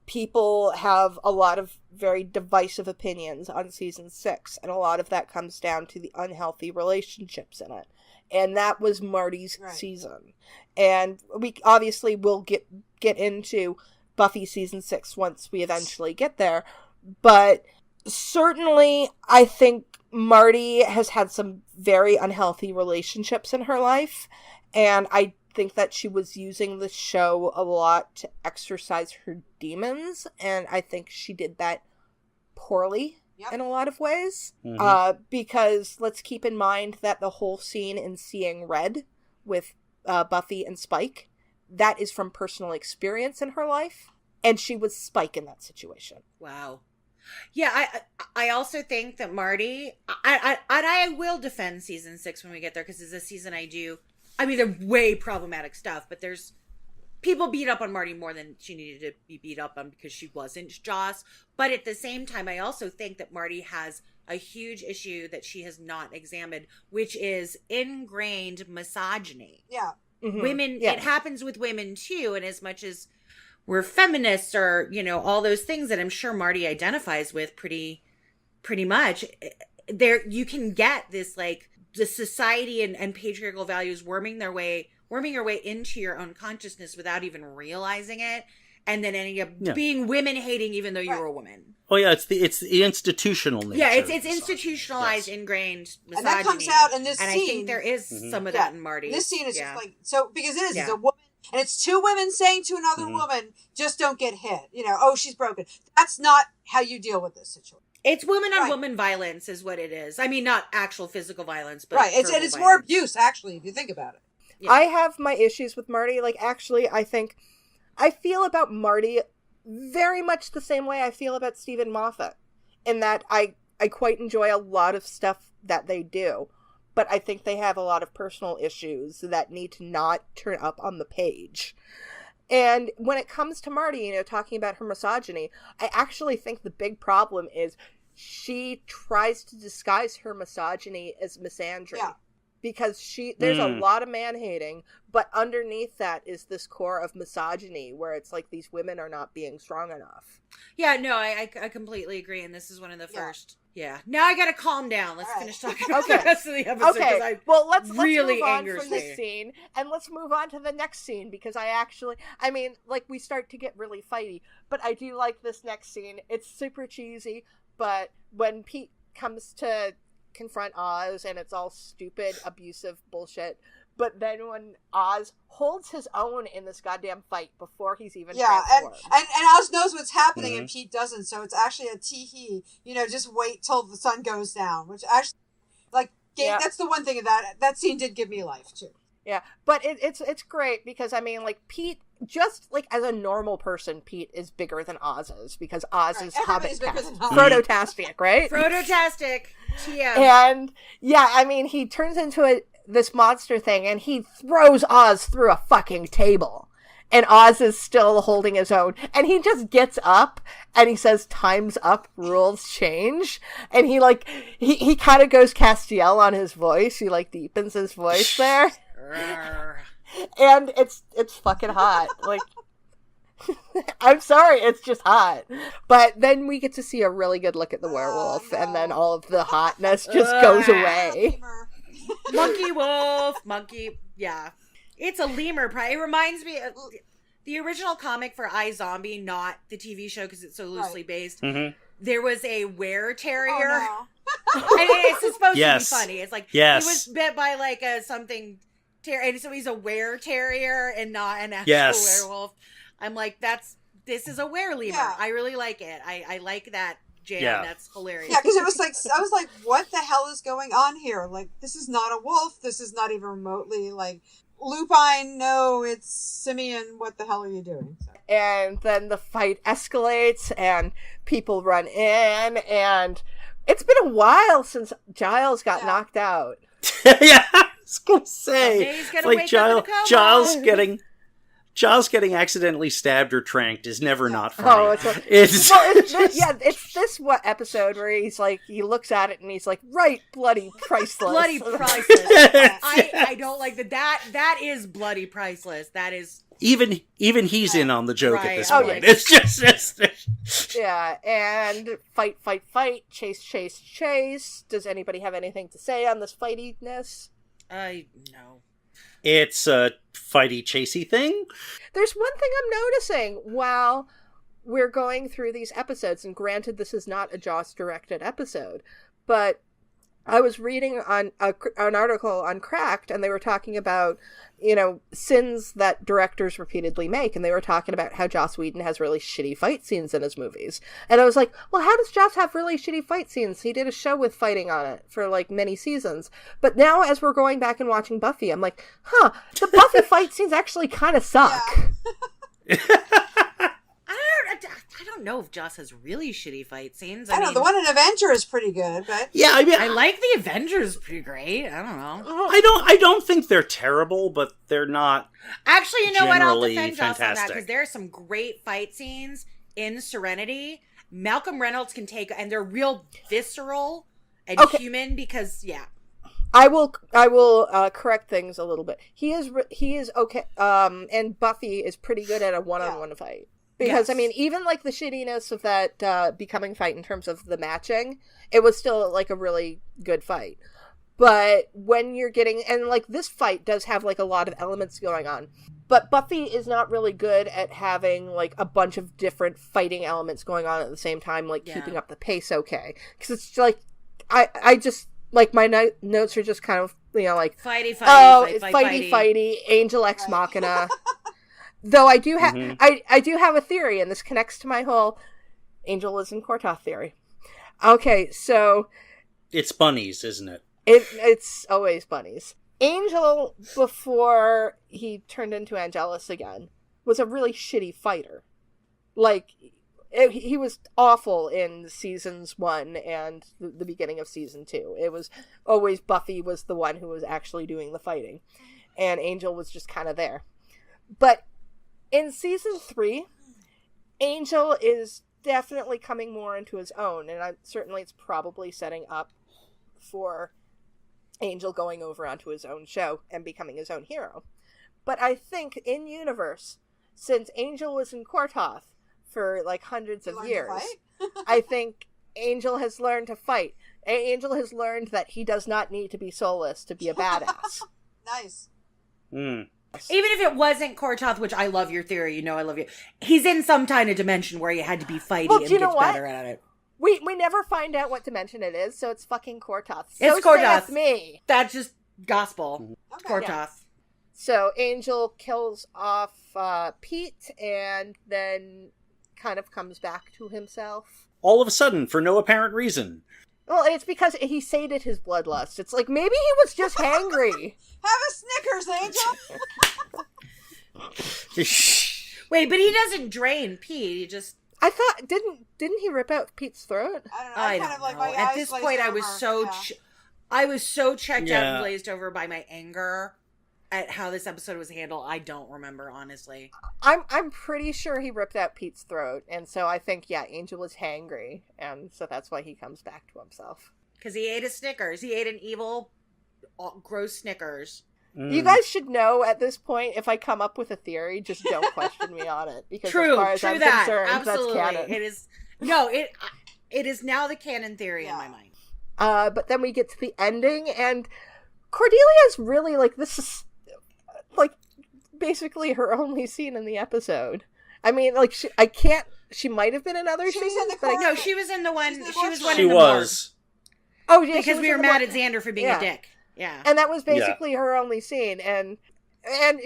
people have a lot of very divisive opinions on season 6, and a lot of that comes down to the unhealthy relationships in it. And that was Marty's season. And we obviously will get into Buffy season 6 once we eventually get there. But certainly, I think Marty has had some very unhealthy relationships in her life. And I think that she was using the show a lot to exercise her demons. And I think she did that poorly. In a lot of ways, because let's keep in mind that the whole scene in Seeing Red with Buffy and Spike, that is from personal experience in her life, and she was Spike in that situation. Wow. Yeah, I also think that Marty, I will defend season 6 when we get there, because it's a season they're way problematic stuff, but there's people beat up on Marty more than she needed to be beat up on because she wasn't Joss. But at the same time, I also think that Marty has a huge issue that she has not examined, which is ingrained misogyny. Yeah. Mm-hmm. Women, it happens with women too. And as much as we're feminists or, all those things that I'm sure Marty identifies with pretty much, there you can get this, like, the society and patriarchal values worming your way into your own consciousness without even realizing it, and then ending up being women hating even though you're a woman. Oh yeah, it's the institutional nature. Yeah, it's institutionalized, ingrained misogyny, and that comes out in this scene. And I think there is some of that in Marty. This scene is just like, so, because it is, it's a woman, and it's two women saying to another woman, just don't get hit. Oh, she's broken. That's not how you deal with this situation. It's woman on woman violence is what it is. I mean, not actual physical violence, but it's more abuse, actually, if you think about it. Yeah. I have my issues with Marty. Like, actually, I feel about Marty very much the same way I feel about Stephen Moffat, in that I quite enjoy a lot of stuff that they do, but I think they have a lot of personal issues that need to not turn up on the page. And when it comes to Marty, talking about her misogyny, I actually think the big problem is she tries to disguise her misogyny as misandry. Yeah. Because there's a lot of man-hating, but underneath that is this core of misogyny where it's like these women are not being strong enough. Yeah, no, I completely agree, and this is one of the first. Yeah. Now I gotta calm down. Let's finish talking about the rest of the episode. Okay, well, let's really move on from this scene, and let's move on to the next scene, because we start to get really fighty, but I do like this next scene. It's super cheesy, but when Pete comes to confront Oz, and it's all stupid, abusive bullshit. But then when Oz holds his own in this goddamn fight before he's even transformed. And Oz knows what's happening and Pete doesn't, so it's actually a tee-hee, just wait till the sun goes down, which actually, that's the one thing of that scene did give me life, too. Yeah, but it's great because, Pete, just, as a normal person, Pete is bigger than Oz is, because Oz is Frodo-tastic, right? Frodo-tastic. TM. And, he turns into this monster thing, and he throws Oz through a fucking table. And Oz is still holding his own. And he just gets up, and he says, "Time's up, rules change." And he kind of goes Castiel on his voice. He, deepens his voice there. And it's fucking hot. I'm sorry, it's just hot. But then we get to see a really good look at the werewolf, and then all of the hotness just goes away. Monkey wolf, yeah. It's a lemur. It reminds me of the original comic for iZombie, not the TV show because it's so loosely based. Mm-hmm. There was a were-terrier. Oh, no. And it's supposed to be funny. It's he was bit by something... and so he's a were-terrier and not an actual werewolf. I'm like, this is a were-lemur. Yeah. I really like it. I like that jam. Yeah. That's hilarious. Yeah, because it was I was like, what the hell is going on here? This is not a wolf. This is not even remotely Lupine. No, it's Simeon. What the hell are you doing? So. And then the fight escalates and people run in, and it's been a while since Giles got knocked out. Yeah. was gonna say, Someday he's gonna like wake up in a coma. Giles getting accidentally stabbed or tranked is never not funny. Oh, it's It's this what episode where he's like, he looks at it and he's like, right, bloody priceless. Bloody priceless. I don't like that. That is bloody priceless. That is even he's in on the joke at Right. this Oh, point. yeah. It's just Yeah, and fight, chase. Does anybody have anything to say on this fightiness? no. it's a fighty chasey thing. There's one thing I'm noticing while we're going through these episodes, and granted, this is not a Joss-directed episode, but I was reading on an article on Cracked, and they were talking about, sins that directors repeatedly make, and they were talking about how Joss Whedon has really shitty fight scenes in his movies. And I was like, well, how does Joss have really shitty fight scenes? He did a show with fighting on it for, many seasons. But now, as we're going back and watching Buffy, I'm like, the Buffy fight scenes actually kind of suck. Yeah. I don't know if Joss has really shitty fight scenes. I don't know, the one in Avenger is pretty good, but Yeah, I mean, I like the Avengers pretty great. I don't know. I don't think they're terrible, but they're not. Actually, you know what? I'll generally defend Joss on that fantastic. because there are some great fight scenes in Serenity. Malcolm Reynolds can take, and they're real visceral and human because, I will correct things a little bit. He is okay. And Buffy is pretty good at a one-on-one fight. Because, Yes. I mean, even, the shittiness of that Becoming fight in terms of the matching, it was still, a really good fight. But when you're getting... And, this fight does have, a lot of elements going on. But Buffy is not really good at having, a bunch of different fighting elements going on at the same time, keeping up the pace okay. Because it's, I just... my notes are just kind of, fighty, fighty, Angel Ex Machina... Though I do have, I do have a theory, and this connects to my whole Angel is in Kortoth theory. Okay, so It's bunnies, isn't it? it's always bunnies. Angel, before he turned into Angelus again, was a really shitty fighter. He was awful in seasons 1 and the beginning of season 2. It was always Buffy was the one who was actually doing the fighting, and Angel was just kind of there. But in season 3, Angel is definitely coming more into his own, and certainly it's probably setting up for Angel going over onto his own show and becoming his own hero. But I think in universe, since Angel was in Kortoth for hundreds of years, I think Angel has learned to fight. Angel has learned that he does not need to be soulless to be a badass. nice. Even if it wasn't Kortoth, which I love your theory, I love you. He's in some kind of dimension where he had to be fighty and gets better at it. We never find out what dimension it is, so it's fucking Kortoth. It's Kortoth. Saith me. That's just gospel. It's Okay. Kortoth. Yeah. So Angel kills off Pete and then kind of comes back to himself. All of a sudden, for no apparent reason. Well, it's because he sated his bloodlust. It's maybe he was just hangry. Have a Snickers, Angel. Wait, but he doesn't drain Pete. He just... I thought, didn't he rip out Pete's throat? I don't know. I I don't kind of like know. my At eyes this glazed point, over. I was so checked out and Yeah. glazed over by my anger at how this episode was handled. I don't remember, honestly. I'm pretty sure he ripped out Pete's throat, and so I think, Angel was hangry, and so that's why he comes back to himself. Because he ate a Snickers. He ate an evil, gross Snickers. You guys should know at this point, if I come up with a theory, just don't question me on it. Because True, as far as true I'm that. concerned, Absolutely. that's canon. It is... No, it is now the canon theory in my mind. But then we get to the ending, and Cordelia's really, this is, basically her only scene in the episode. I mean, she might have been in other She was scenes, in the but chorus. No, she was in the one... She was one She in the was. Oh, yeah, she because was we in were the mad one- at Xander for being Yeah. a dick. Yeah. And that was basically her only scene, and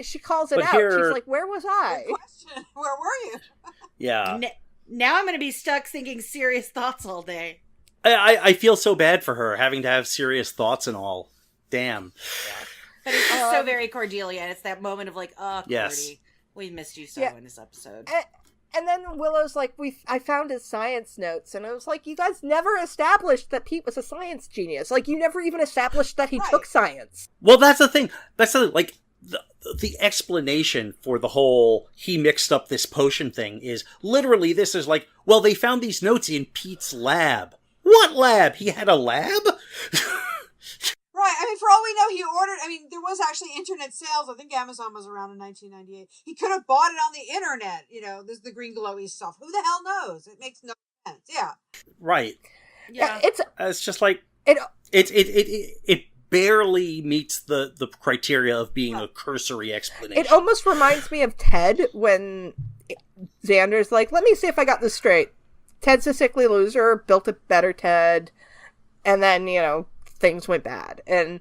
she calls it But out. here- She's like, where was I? Good question. Where were you? Yeah. Now I'm going to be stuck thinking serious thoughts all day. I feel so bad for her having to have serious thoughts and all. Damn. But it's just so very Cordelia. And it's that moment of Cordy, Yes. we missed you so Yeah. in this episode. And then Willow's like, I found his science notes, and I was like, you guys never established that Pete was a science genius. Like, you never even established that he took science. Well, that's the thing. That's the, like, the explanation for the whole he mixed up this potion thing is literally this is like, well, they found these notes in Pete's lab. What lab? He had a lab? Right, I mean, for all we know, he ordered, I mean, there was actually internet sales. I think Amazon was around in 1998. He could have bought it on the internet, you know, this is the green glowy stuff. Who the hell knows? It makes no sense, yeah. Right. Yeah. It's just like, it barely meets the criteria of being a cursory explanation. It almost reminds me of Ted when Xander's like, let me see if I got this straight. Ted's a sickly loser, built a better Ted, and then, you know, things went bad. And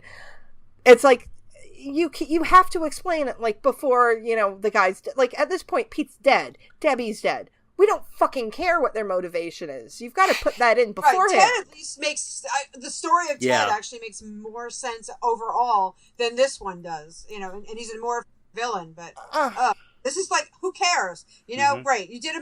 it's like, you have to explain it, like, before, you know, the guy's like, at this point, Pete's dead, Debbie's dead. We don't fucking care what their motivation is. You've got to put that in beforehand. Right, Ted at least makes the story of Ted actually makes more sense overall than this one does, you know, and he's a more villain, but this is like, who cares, you know? Great, you did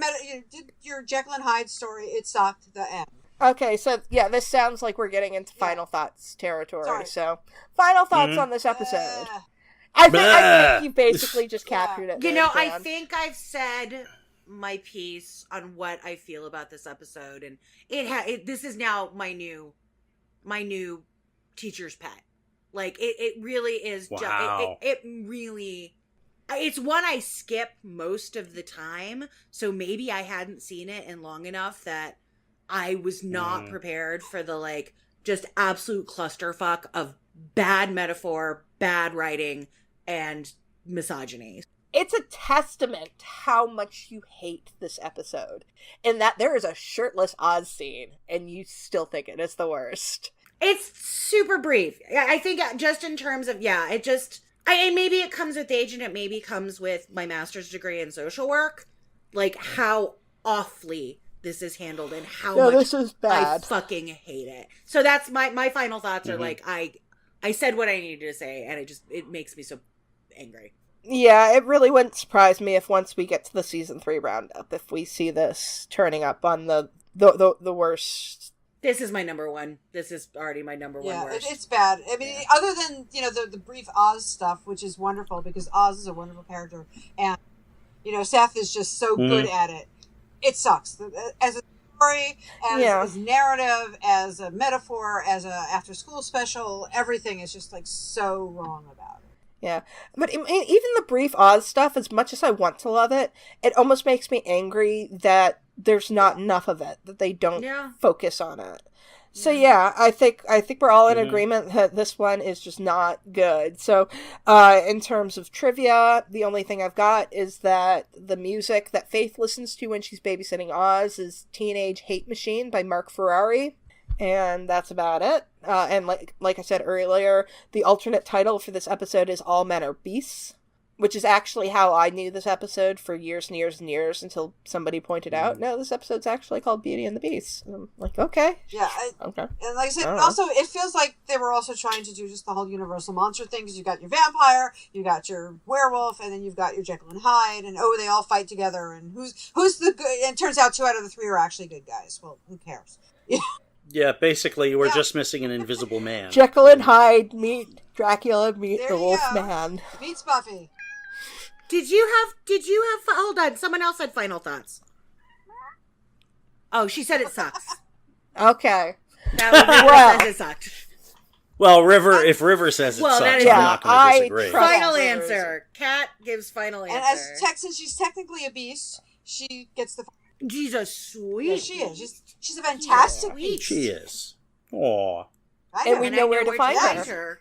your Jekyll and Hyde story, it sucked, the end. Okay, so yeah, this sounds like we're getting into final thoughts territory. Sorry. So, final thoughts on this episode. I think you basically just captured it. You know, I think I've said my piece on what I feel about this episode, and this is now my new teacher's pet. Like, it really is. Wow. It really. It's one I skip most of the time, so maybe I hadn't seen it in long enough that I was not prepared for the, like, just absolute clusterfuck of bad metaphor, bad writing, and misogyny. It's a testament to how much you hate this episode, in that there is a shirtless Oz scene, and you still think it is the worst. It's super brief. I think just in terms of, maybe it comes with age, and it maybe comes with my master's degree in social work, like, how awfully this is handled and how much this is bad. I fucking hate it. So that's my final thoughts are like, I said what I needed to say, and it makes me so angry. Yeah, it really wouldn't surprise me if once we get to the season 3 roundup, if we see this turning up on the worst. This is my number one. This is already my number one worst. It's bad. I mean, other than, you know, the brief Oz stuff, which is wonderful because Oz is a wonderful character, and, you know, Seth is just so good at it. It sucks. As a story, as narrative, as a metaphor, as a after-school special, everything is just, like, so wrong about it. Yeah. But even the brief Oz stuff, as much as I want to love it, it almost makes me angry that there's not enough of it, that they don't focus on it. So I think we're all in agreement that this one is just not good. So in terms of trivia, the only thing I've got is that the music that Faith listens to when she's babysitting Oz is Teenage Hate Machine by Mark Ferrari. And that's about it. And like I said earlier, the alternate title for this episode is All Men Are Beasts, which is actually how I knew this episode for years and years and years until somebody pointed out, no, this episode's actually called Beauty and the Beast. And I'm like, okay. Yeah. Okay. And like I said, also, it feels like they were also trying to do just the whole Universal Monster thing, because you got your vampire, you got your werewolf, and then you've got your Jekyll and Hyde, and they all fight together, and who's the good, and it turns out 2 out of the 3 are actually good guys. Well, who cares? Yeah, basically, we're just missing an invisible man. Jekyll and Hyde meet Dracula, meet the Wolfman. Meets Buffy. Did you have, hold on, someone else had final thoughts. Oh, she said it sucks. Okay. That says it sucked. Well, if River says it sucks, I'm not going to disagree. Final answer. Kat gives final answer. And since she's technically a beast, she gets the... She's a sweet. Yeah, she is. She's a fantastic beast. She is. Aww. And we know where to find her.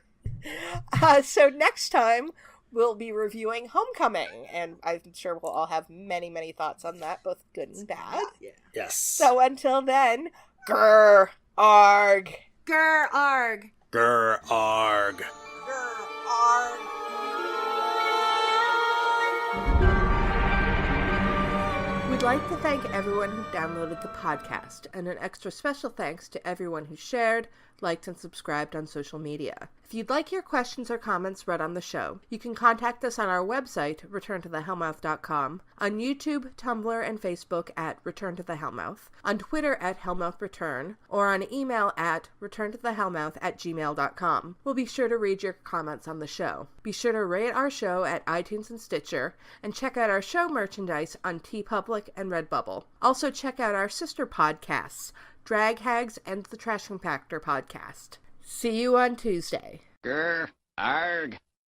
So next time, we'll be reviewing Homecoming, and I'm sure we'll all have many, many thoughts on that, both good and bad. Yeah. Yes. So until then, grr, arg. Grr, arg. Grr, arg. Grr, arg. We'd like to thank everyone who downloaded the podcast, and an extra special thanks to everyone who shared, liked, and subscribed on social media. If you'd like your questions or comments read on the show, you can contact us on our website, returntothehellmouth.com, on YouTube, Tumblr, and Facebook at Return to the Hellmouth, on Twitter at HellmouthReturn, or on email at returntothehellmouth@gmail.com. We'll be sure to read your comments on the show. Be sure to rate our show at iTunes and Stitcher, and check out our show merchandise on TeePublic and Redbubble. Also check out our sister podcasts, Drag Hags and the Trash Compactor podcast. See you on Tuesday. Grr, arg.